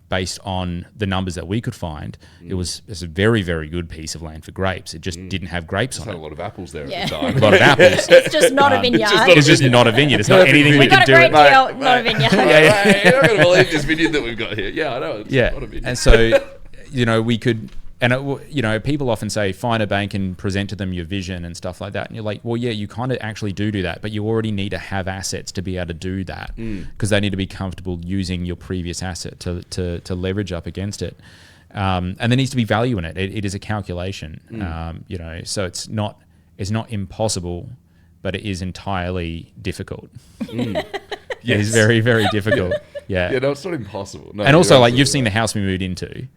based on the numbers that we could find. It's a very, very good piece of land for grapes. It just didn't have grapes on it. Had a lot of apples there at the time. A lot of apples. It's just not a vineyard. It's just not a vineyard. It's not anything we could do. We got a great deal, not a vineyard. You're not going to believe this vineyard that we've got here. Yeah, I know. It's not a vineyard. And so, you know, we could... And, you know, people often say, find a bank and present to them your vision and stuff like that. And you're like, well, yeah, you kind of actually do that, but you already need to have assets to be able to do that because they need to be comfortable using your previous asset to leverage up against it. And there needs to be value in it. It is a calculation, you know, so it's not impossible, but it is entirely difficult. Yes. It is very, very difficult. Yeah. Yeah, no, it's not impossible. No, and also, like, you've seen the house we moved into.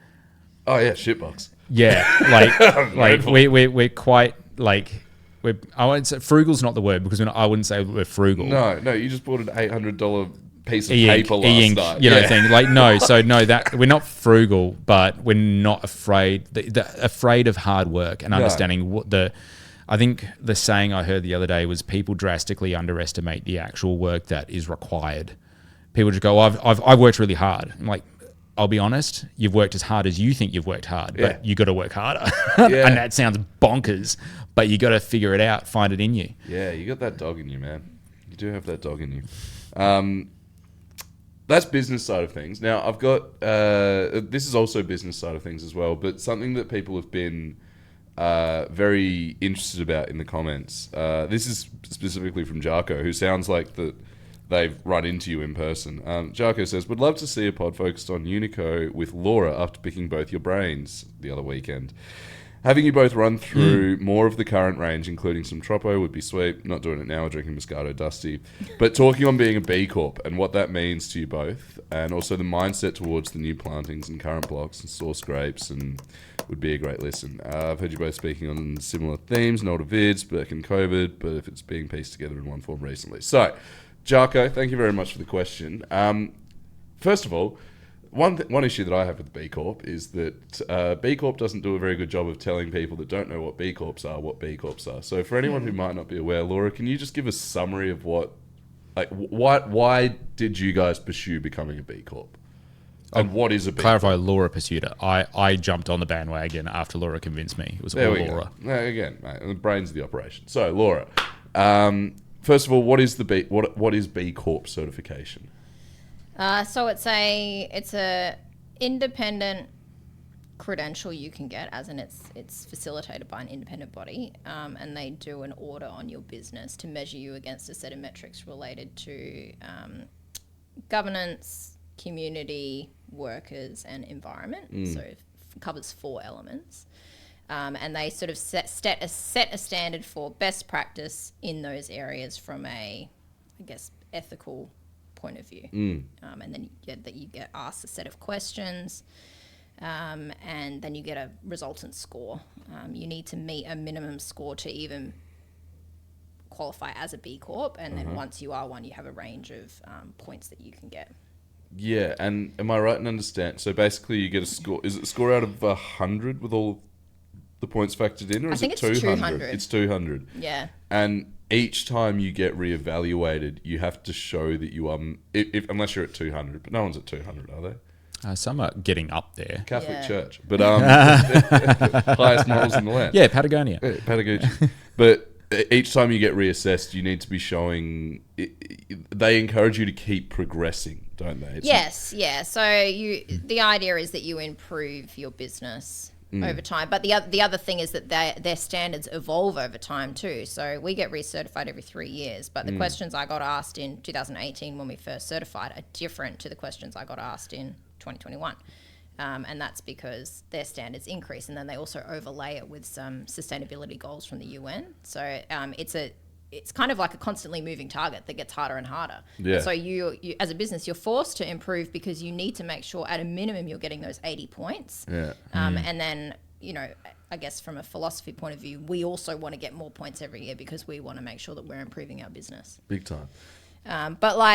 Oh yeah, shitbox. Yeah, like we're quite like I won't say frugal's not the word because I wouldn't say we're frugal. No, you just bought an $800 piece of paper last night. You know, thing like that we're not frugal, but we're not afraid afraid of hard work and understanding what I think the saying I heard the other day was people drastically underestimate the actual work that is required. People just go, I've worked really hard. I'm like, I'll be honest, you've worked as hard as you think you've worked hard, but you got to work harder. And that sounds bonkers, but you got to figure it out, find it in you. Yeah, you got that dog in you, man. You do have that dog in you. That's business side of things. Now, I've got, this is also business side of things as well, but something that people have been very interested about in the comments. This is specifically from Jarko, who sounds like they've run into you in person. Jarko says, would love to see a pod focused on Unico with Laura after picking both your brains the other weekend. Having you both run through more of the current range, including some Troppo, would be sweet. Not doing it now, we're drinking Moscato Dusty. But talking on being a B Corp and what that means to you both, and also the mindset towards the new plantings and current blocks and source grapes, and would be a great listen. I've heard you both speaking on similar themes, not vids, back in COVID, but if it's being pieced together in one form recently. So, Jarko, thank you very much for the question. First of all, one issue that I have with B Corp is that B Corp doesn't do a very good job of telling people that don't know what B Corps are what B Corps are. So for anyone who might not be aware, Laura, can you just give a summary of why did you guys pursue becoming a B Corp? And what is a B Clarify, Laura pursued it. I jumped on the bandwagon after Laura convinced me. It was all Laura. Again, mate, the brains of the operation. So, Laura, first of all, what is B Corp certification? So it's a independent credential you can get, as in it's facilitated by an independent body, and they do an audit on your business to measure you against a set of metrics related to governance, community, workers, and environment. So it covers 4 elements. And they sort of set a standard for best practice in those areas from a, I guess, ethical point of view. And then you get asked a set of questions, and then you get a resultant score. You need to meet a minimum score to even qualify as a B Corp, and then once you are one, you have a range of points that you can get. Yeah, and am I right in understand? So basically, you get a score. Is it a score out of 100 with all the points factored in, or is it 200? It's 200. Yeah. And each time you get reevaluated, you have to show that you are, unless you're at 200, but no one's at 200, are they? Some are getting up there. Catholic Church, but highest morals in the land. Yeah, Patagonia. Yeah, Patagonia. But each time you get reassessed, you need to be showing. They encourage you to keep progressing, don't they? Yes, yeah. So the idea is that you improve your business over time. But the other thing is that their standards evolve over time too. So we get recertified every 3 years, but the questions I got asked in 2018 when we first certified are different to the questions I got asked in 2021. And that's because their standards increase, and then they also overlay it with some sustainability goals from the UN. So it's kind of like a constantly moving target that gets harder and harder. Yeah. And so you as a business, you're forced to improve because you need to make sure at a minimum you're getting those 80 points. Yeah. And then, I guess from a philosophy point of view, we also want to get more points every year because we want to make sure that we're improving our business. Big time.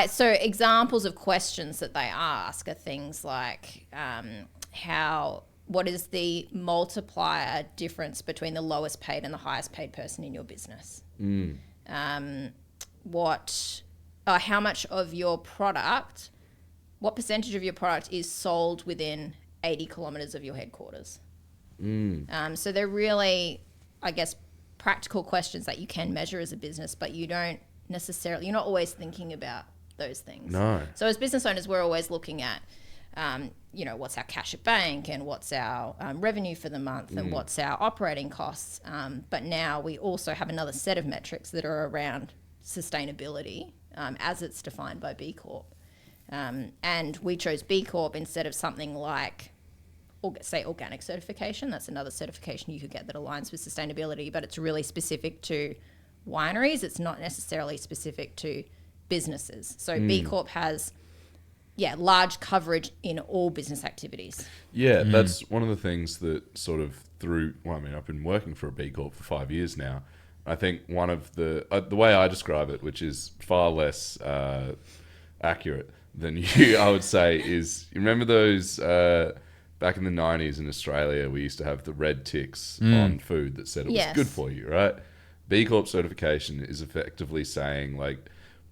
So examples of questions that they ask are things like, what is the multiplier difference between the lowest paid and the highest paid person in your business? How much of your product, what percentage of your product is sold within 80 kilometers of your headquarters? So they're really, I guess, practical questions that you can measure as a business, but you're not always thinking about those things. No. So as business owners, we're always looking at, what's our cash at bank and what's our revenue for the month and what's our operating costs. But now we also have another set of metrics that are around sustainability as it's defined by B Corp. And we chose B Corp instead of something like, say, organic certification. That's another certification you could get that aligns with sustainability, but it's really specific to wineries. It's not necessarily specific to businesses. So B Corp has large coverage in all business activities. Yeah, that's one of the things that sort of I've been working for a B Corp for 5 years now. I think one of the way I describe it, which is far less accurate than you, I would say, is, you remember those, back in the 90s in Australia, we used to have the red ticks on food that said it was good for you, right? B Corp certification is effectively saying, like,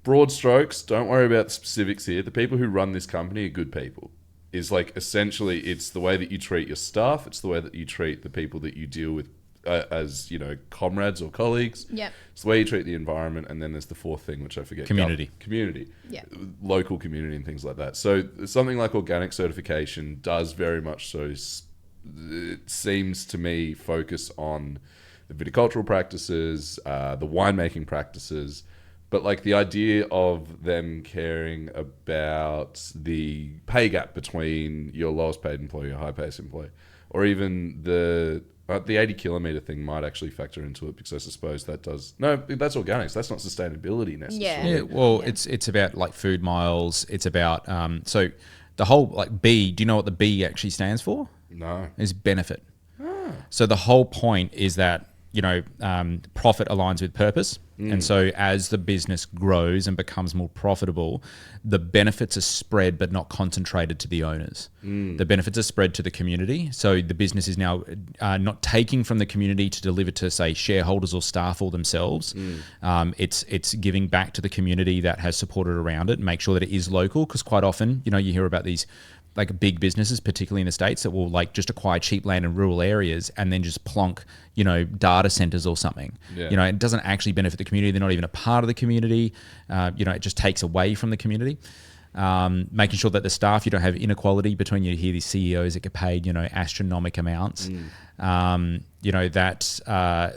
broad strokes, don't worry about the specifics here. The people who run this company are good people. Is like, essentially, it's the way that you treat your staff. It's the way that you treat the people that you deal with as, comrades or colleagues. Yep. It's the way you treat the environment. And then there's the fourth thing, which I forget. Community. Community. Yeah. Local community and things like that. So something like organic certification does very much so, it seems to me, focus on the viticultural practices, the winemaking practices, but like the idea of them caring about the pay gap between your lowest paid employee, your high paid employee, or even the 80 kilometer thing might actually factor into it, because I suppose that's organics. That's not sustainability necessarily. It's about like food miles. It's about so the whole like B. Do you know what the B actually stands for? No. Is benefit. So the whole point is that profit aligns with purpose. And so as the business grows and becomes more profitable, the benefits are spread but not concentrated to the owners. The benefits are spread to the community. So the business is now not taking from the community to deliver to, say, shareholders or staff or themselves. It's giving back to the community that has supported around it and make sure that it is local, because quite often, you hear about these like big businesses, particularly in the States, that will like just acquire cheap land in rural areas and then just plonk, data centers or something. Yeah. It doesn't actually benefit the community. They're not even a part of the community. It just takes away from the community. Making sure that the staff, you don't have inequality between, you hear these CEOs that get paid, astronomical amounts. That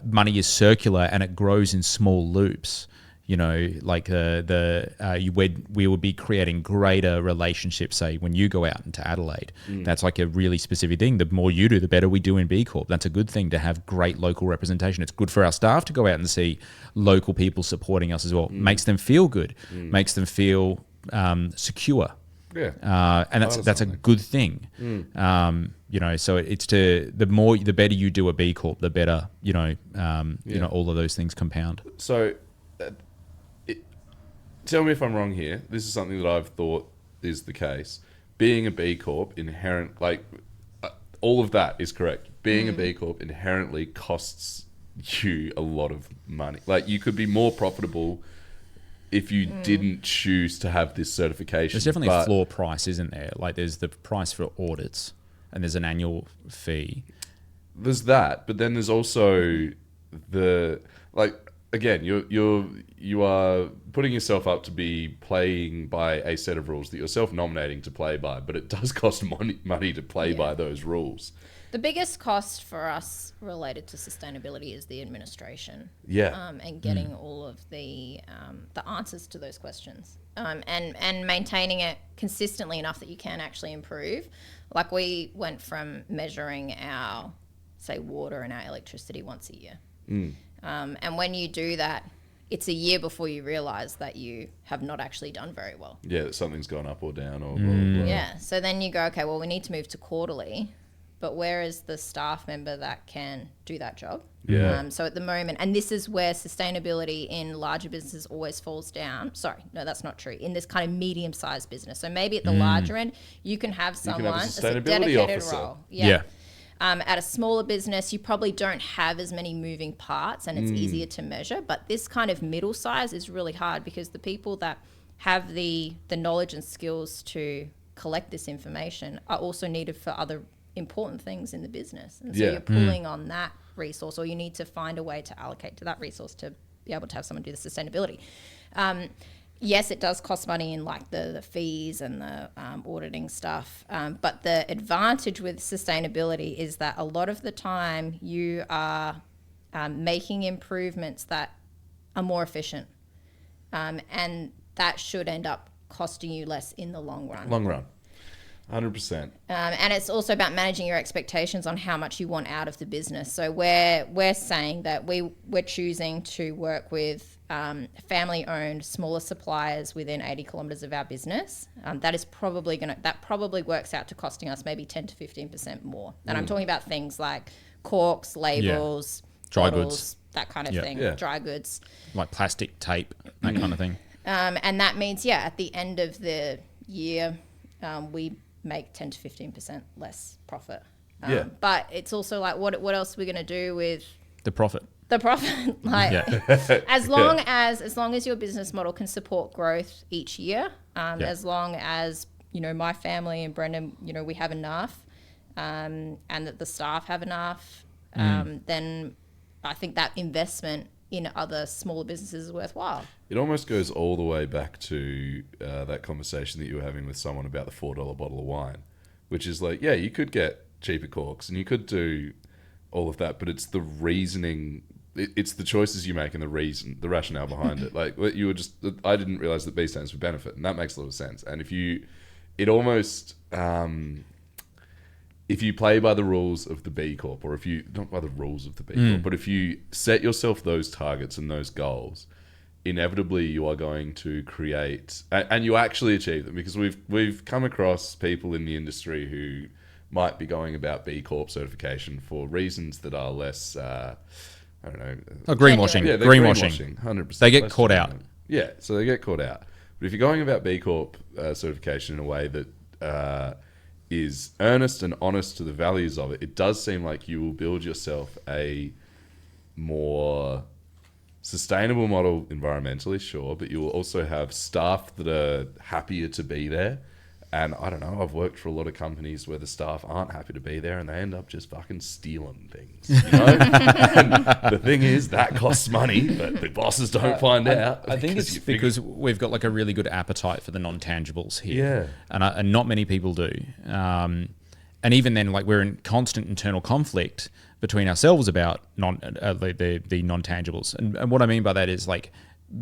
money is circular and it grows in small loops. We would be creating greater relationships, say, when you go out into Adelaide. That's like a really specific thing. The more you do, the better we do in B Corp. That's a good thing, to have great local representation. It's good for our staff to go out and see local people supporting us as well. Makes them feel good, makes them feel secure. Yeah. And that's a good thing. So it's the better you do a B Corp, the better, all of those things compound. So tell me if I'm wrong here. This is something that I've thought is the case. Being a B Corp all of that is correct. Being a B Corp inherently costs you a lot of money. Like, you could be more profitable if you didn't choose to have this certification. There's definitely a floor price, isn't there? Like, there's the price for audits and there's an annual fee. There's that, but then there's also again, you are putting yourself up to be playing by a set of rules that you're self-nominating to play by, but it does cost money to play by those rules. The biggest cost for us related to sustainability is the administration. Yeah. And getting all of the answers to those questions, and maintaining it consistently enough that you can actually improve. Like, we went from measuring our, say, water and our electricity once a year. And when you do that, it's a year before you realise that you have not actually done very well. Yeah, that something's gone up or down or blah, blah, blah. Yeah, so then you go, okay, well, we need to move to quarterly, but where is the staff member that can do that job? Yeah. So at the moment, and this is where sustainability in larger businesses always falls down. Sorry, no, that's not true. In this kind of medium-sized business. So maybe at the larger end, you can have someone that's a dedicated role. Yeah. At a smaller business, you probably don't have as many moving parts and it's easier to measure. But this kind of middle size is really hard, because the people that have the knowledge and skills to collect this information are also needed for other important things in the business. And so you're pulling on that resource, or you need to find a way to allocate to that resource to be able to have someone do the sustainability. Yes, it does cost money in like the fees and the auditing stuff. But the advantage with sustainability is that a lot of the time you are making improvements that are more efficient. And that should end up costing you less in the long run. 100%. And it's also about managing your expectations on how much you want out of the business. So we're saying that we're choosing to work with family-owned, smaller suppliers within 80 kilometres of our business. That probably works out to costing us maybe 10 to 15% more. And I'm talking about things like corks, labels, dry bottles, goods, that kind of thing, dry goods, like plastic tape, that kind of thing. And that means, at the end of the year, we make 10 to 15% less profit. But it's also like, what else are we going to do with the profit? Like, as long as your business model can support growth each year, as long as, my family and Brendan, we have enough, and that the staff have enough, then I think that investment in other smaller businesses is worthwhile. It almost goes all the way back to that conversation that you were having with someone about the $4 bottle of wine, which is like, you could get cheaper corks and you could do all of that, but it's the reasoning, it's the choices you make and the rationale behind it. Like, I didn't realize that B stands for benefit, and that makes a lot of sense. And if you play by the rules of the B Corp, or not by the rules of the B Corp, but if you set yourself those targets and those goals, inevitably you are going to create, and you actually achieve them, because we've come across people in the industry who might be going about B Corp certification for reasons that are less, I don't know. Greenwashing. Yeah, greenwashing. 100%. They get caught out. Yeah, so they get caught out. But if you're going about B Corp certification in a way that is earnest and honest to the values of it, it does seem like you will build yourself a more sustainable model environmentally, sure, but you will also have staff that are happier to be there, And I don't know, I've worked for a lot of companies where the staff aren't happy to be there and they end up just fucking stealing things, you know? And the thing is, that costs money, but the bosses don't find out. I think it's because we've got like a really good appetite for the non-tangibles here. Yeah. And not many people do. And even then, like, we're in constant internal conflict between ourselves about the non-tangibles. And what I mean by that is, like,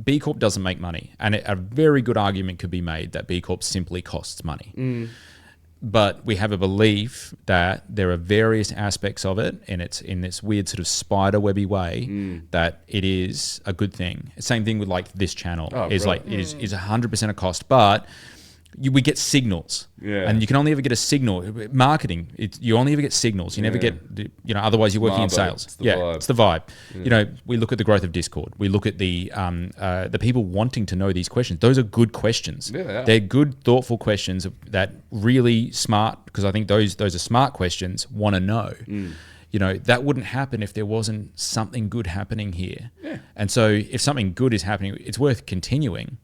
B Corp doesn't make money, and a very good argument could be made that B Corp simply costs money. But we have a belief that there are various aspects of it, and it's in this weird sort of spider webby way that it is a good thing. Same thing with like this channel is right. Like it is 100% a cost, but we get signals, and you can only ever get a signal. Marketing, you only ever get signals. You never get, otherwise you're working in sales. It's the vibe. Yeah. We look at the growth of Discord. We look at the people wanting to know these questions. Those are good questions. Yeah. They're good, thoughtful questions that really smart, because I think those are smart questions, want to know. That wouldn't happen if there wasn't something good happening here. Yeah. And so if something good is happening, it's worth continuing.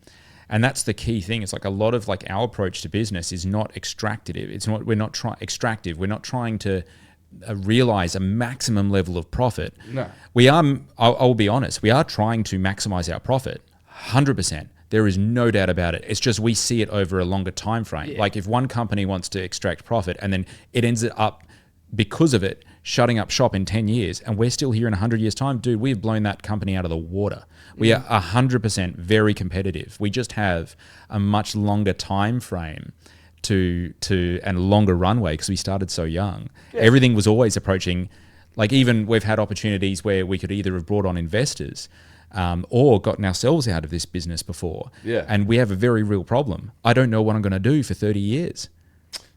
And that's the key thing. It's like a lot of like our approach to business is not extractive. We're not extractive. We're not trying to realize a maximum level of profit. No. We are, I'll be honest, we are trying to maximize our profit, 100%. There is no doubt about it. It's just we see it over a longer time frame. Yeah. Like if one company wants to extract profit and then it ends up, because of it, shutting up shop in 10 years and we're still here in 100 years' time, dude, we've blown that company out of the water. We are 100% very competitive. We just have a much longer time frame and longer runway because we started so young. Yeah. Everything was always approaching, like even we've had opportunities where we could either have brought on investors or gotten ourselves out of this business before. Yeah. And we have a very real problem. I don't know what I'm going to do for 30 years.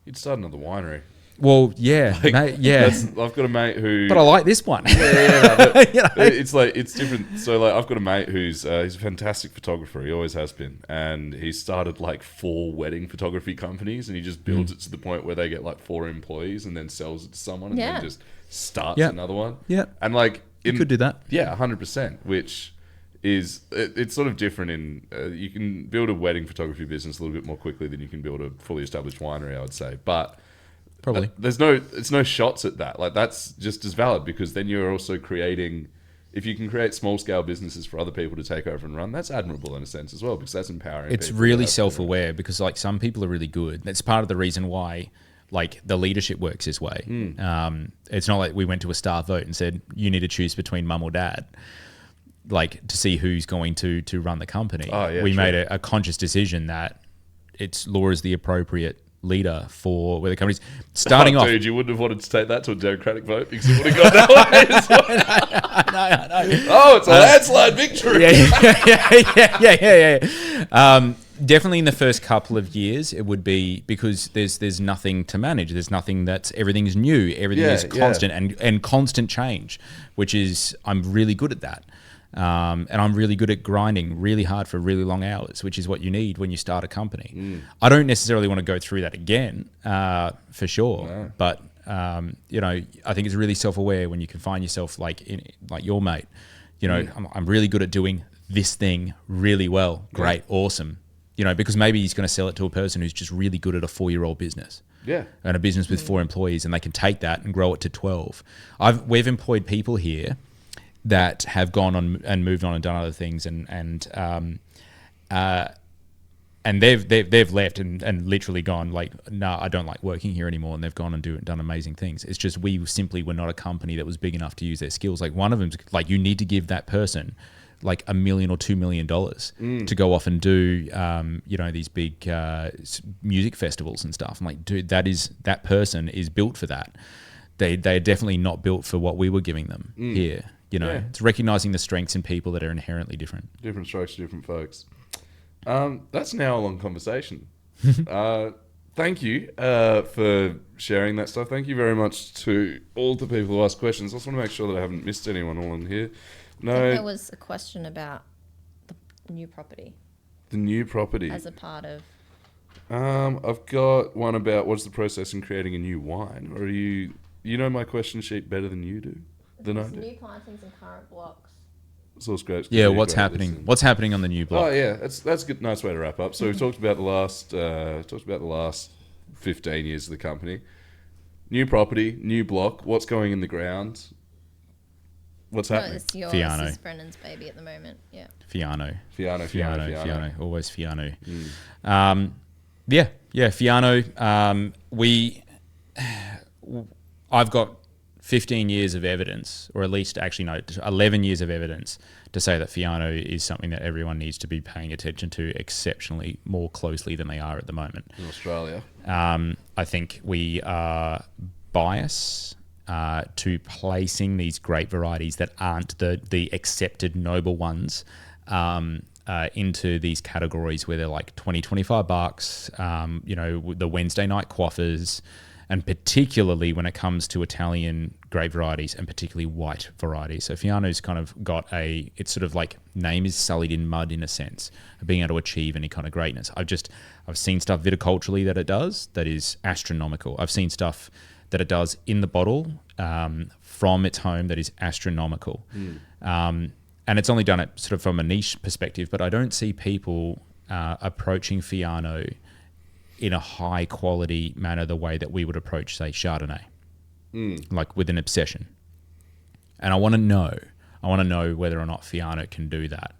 You'd start another winery. Well, yeah, mate, yeah. I've got a mate who... But I like this one. It's like, it's different. So like, I've got a mate who's he's a fantastic photographer. He always has been. And he started like 4 wedding photography companies and he just builds it to the point where they get like 4 employees and then sells it to someone and then just starts another one. Yeah. And like... You could do that. Yeah, 100%, which is... It's sort of different in... you can build a wedding photography business a little bit more quickly than you can build a fully established winery, I would say. But... Probably. It's no shots at that. Like that's just as valid because then you're also creating, if you can create small scale businesses for other people to take over and run, that's admirable in a sense as well because that's empowering. It's really self-aware because like some people are really good. That's part of the reason why like the leadership works this way. It's not like we went to a staff vote and said, you need to choose between mum or dad, like to see who's going to run the company. Oh, yeah, we made a conscious decision that it's Laura's the appropriate leader for where the company's starting off. Dude, you wouldn't have wanted to take that to a Democratic vote because you would have gone that way. No. Oh, it's a landslide victory. Yeah. Definitely in the first couple of years, it would be because there's nothing to manage. There's nothing everything's new. Everything is constant and constant change, which is, I'm really good at that. And I'm really good at grinding really hard for really long hours, which is what you need when you start a company. I don't necessarily want to go through that again, for sure. No. But, I think it's really self-aware when you can find yourself like your mate, I'm really good at doing this thing really well. Great. Awesome. Because maybe he's going to sell it to a person who's just really good at a 4-year-old business. Yeah. And a business with 4 employees and they can take that and grow it to 12. We've employed people here that have gone on and moved on and done other things, and they've left and literally gone like, no, I don't like working here anymore, and they've gone and done amazing things. It's just we simply were not a company that was big enough to use their skills. Like one of them's like, you need to give that person like $1 million or $2 million to go off and do these big music festivals and stuff. I'm like, dude, that person is built for that. They are definitely not built for what we were giving them here. It's recognizing the strengths in people that are inherently different. Different strokes, different folks. That's an hour-long conversation. Thank you for sharing that stuff. Thank you very much to all the people who asked questions. I just want to make sure that I haven't missed anyone all in here. No, I think there was a question about the new property. The new property. As a part of... I've got one about what's the process in creating a new wine. Or you know my question sheet better than you do. New plantings and current blocks. Source grapes. Yeah, what's happening? What's happening on the new block? Oh yeah, that's a good, nice way to wrap up. So we've talked about the last 15 years of the company. New property, new block. What's going in the ground? What's happening? It's yours. Fiano. This is Brendan's baby at the moment. Yeah. Fiano. Fiano. Always Fiano. Fiano. I've got 15 years of evidence, or at least 11 years of evidence to say that Fiano is something that everyone needs to be paying attention to exceptionally more closely than they are at the moment. In Australia. I think we are biased to placing these grape varieties that aren't the accepted noble ones into these categories where they're like 20, 25 bucks, the Wednesday night quaffers, and particularly when it comes to Italian grape varieties and particularly white varieties. So Fiano's kind of got it's sort of like name is sullied in mud in a sense of being able to achieve any kind of greatness. I've seen stuff viticulturally that it does that is astronomical. I've seen stuff that it does in the bottle from its home that is astronomical. And it's only done it sort of from a niche perspective, but I don't see people approaching Fiano in a high quality manner the way that we would approach, say, Chardonnay, like with an obsession. And I want to know whether or not Fiano can do that.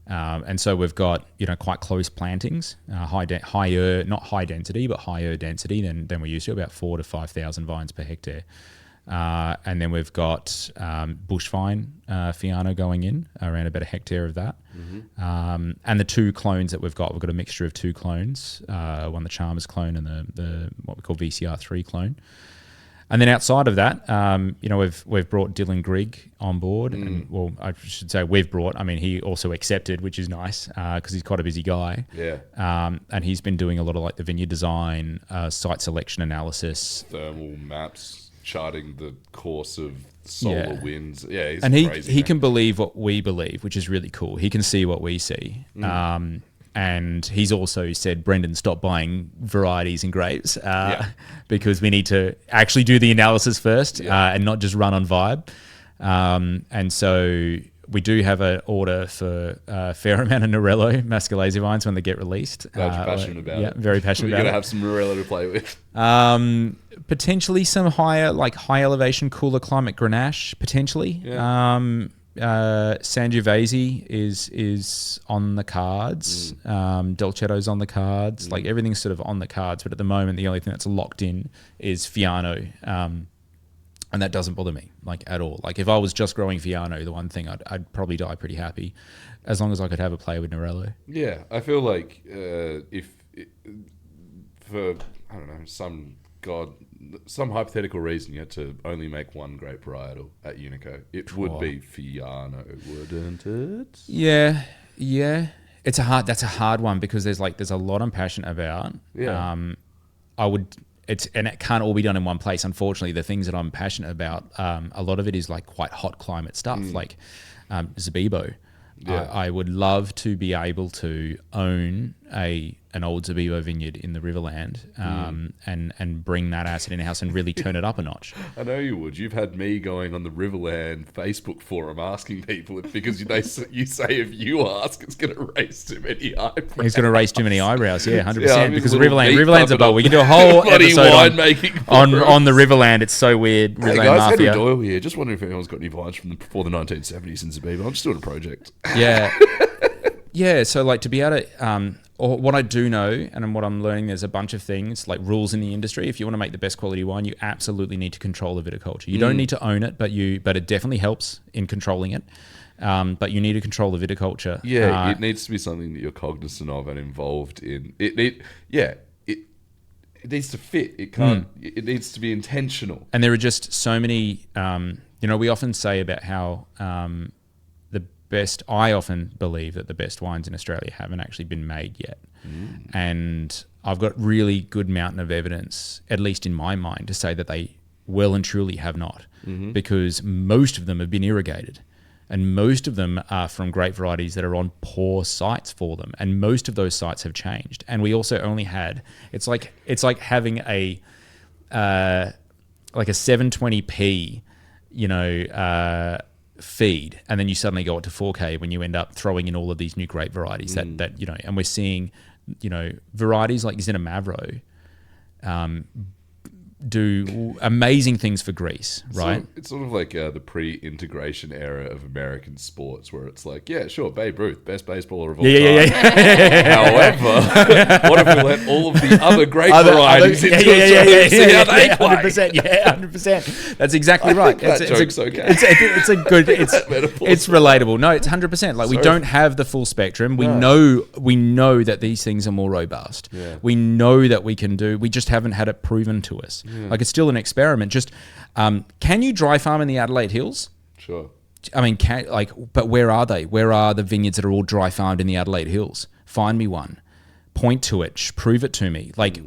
And so we've got, quite close plantings, higher, not high density, but higher density than we used to, about 4,000 to 5,000 vines per hectare. And then we've got bush vine Fiano going in, around about a hectare of that. And the two clones that we've got a mixture of two clones, one the Chalmers clone and the what we call VCR3 clone. And then outside of that, we've brought Dylan Grigg on board. And, well, I should say he also accepted, which is nice because he's quite a busy guy. Yeah. And he's been doing a lot of like the vineyard design, site selection analysis. Thermal maps, charting the course of solar winds. Yeah, he's crazy. He can believe what we believe, which is really cool. He can see what we see. And he's also said, Brendan, stop buying varieties and grapes because we need to actually do the analysis first and not just run on vibe. And so we do have an order for a fair amount of Nerello Mascalese vines when they get released. Glad you're passionate about it. Yeah, very passionate about it. We're going to have some Nerello to play with. Potentially some high elevation, cooler climate Grenache, potentially. Yeah. Sangiovese is on the cards. Dolcetto's on the cards. Like everything's sort of on the cards, but at the moment the only thing that's locked in is Fiano, and that doesn't bother me like at all. Like if I was just growing Fiano, the one thing I'd probably die pretty happy, as long as I could have a play with Nerello. Yeah, I feel like for I don't know some hypothetical reason you had to only make one grape varietal at Unico, it would be Fiano, wouldn't it? Yeah. That's a hard one because there's a lot I'm passionate about. Yeah. And it can't all be done in one place. Unfortunately, the things that I'm passionate about, a lot of it is like quite hot climate stuff, like Zabibo. Yeah. I would love to be able to own an old Zabibo vineyard in the Riverland and bring that asset in-house and really turn it up a notch. I know you would. You've had me going on the Riverland Facebook forum asking people because you say if you ask, it's going to raise too many eyebrows. It's going to raise too many eyebrows, 100%. Because Riverland's a bowl. We can do a whole episode on the Riverland. It's so weird. Hey Riverland guys, Mafia. Henry Doyle here. Just wondering if anyone's got any vines from before the 1970s in Zabibo. I'm just doing a project. Yeah. Yeah, so like to be able to, or what I do know and what I'm learning, there's a bunch of things like rules in the industry. If you want to make the best quality wine, you absolutely need to control the viticulture. You don't need to own it, but it definitely helps in controlling it. But you need to control the viticulture. Yeah, it needs to be something that you're cognizant of and involved in. It needs to fit. It can't. It needs to be intentional. And there are just so many. We often say about how I often believe that the best wines in Australia haven't actually been made yet. And I've got really good mountain of evidence, at least in my mind, to say that they well and truly have not, because most of them have been irrigated. And most of them are from grape varieties that are on poor sites for them. And most of those sites have changed. And we also only had, it's like having a 720p, feed, and then you suddenly go up to 4K when you end up throwing in all of these new grape varieties that and we're seeing, varieties like Zinamavro do amazing things for Greece, right? It's sort of like the pre-integration era of American sports, where it's like, yeah, sure, Babe Ruth, best baseballer of all time. However, what if we let all of the other great varieties into Australia and see how they play? 100%. That's exactly right. That joke's okay. It's a good. It's relatable. No, it's 100%. Like, we don't have the full spectrum. We know that these things are more robust. Yeah. We know that we can do. We just haven't had it proven to us. Yeah. Like, it's still an experiment. Just, can you dry farm in the Adelaide Hills? Sure. I mean, but where are they? Where are the vineyards that are all dry farmed in the Adelaide Hills? Find me one. Point to it. Prove it to me. Like,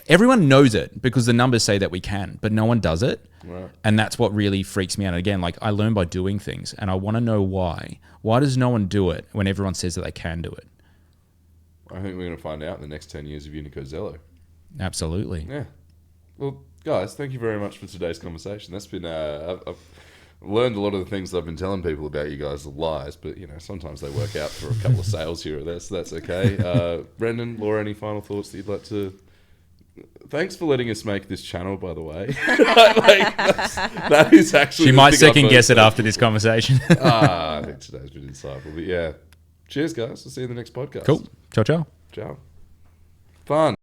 everyone knows it because the numbers say that we can, but no one does it. Right. And that's what really freaks me out. And again, like, I learn by doing things, and I want to know why. Why does no one do it when everyone says that they can do it? I think we're going to find out in the next 10 years of Unico Zelo. Absolutely. Yeah. Well, guys, thank you very much for today's conversation. That's been I've learned a lot of the things that I've been telling people about you guys are lies, but sometimes they work out for a couple of sales here or there, so that's okay. Brendan, Laura, any final thoughts that you'd like to? Thanks for letting us make this channel, by the way. That is actually. She might second guess it after this conversation. I think today's been insightful, but yeah. Cheers, guys. We'll see you in the next podcast. Cool. Ciao, ciao. Ciao. Fun.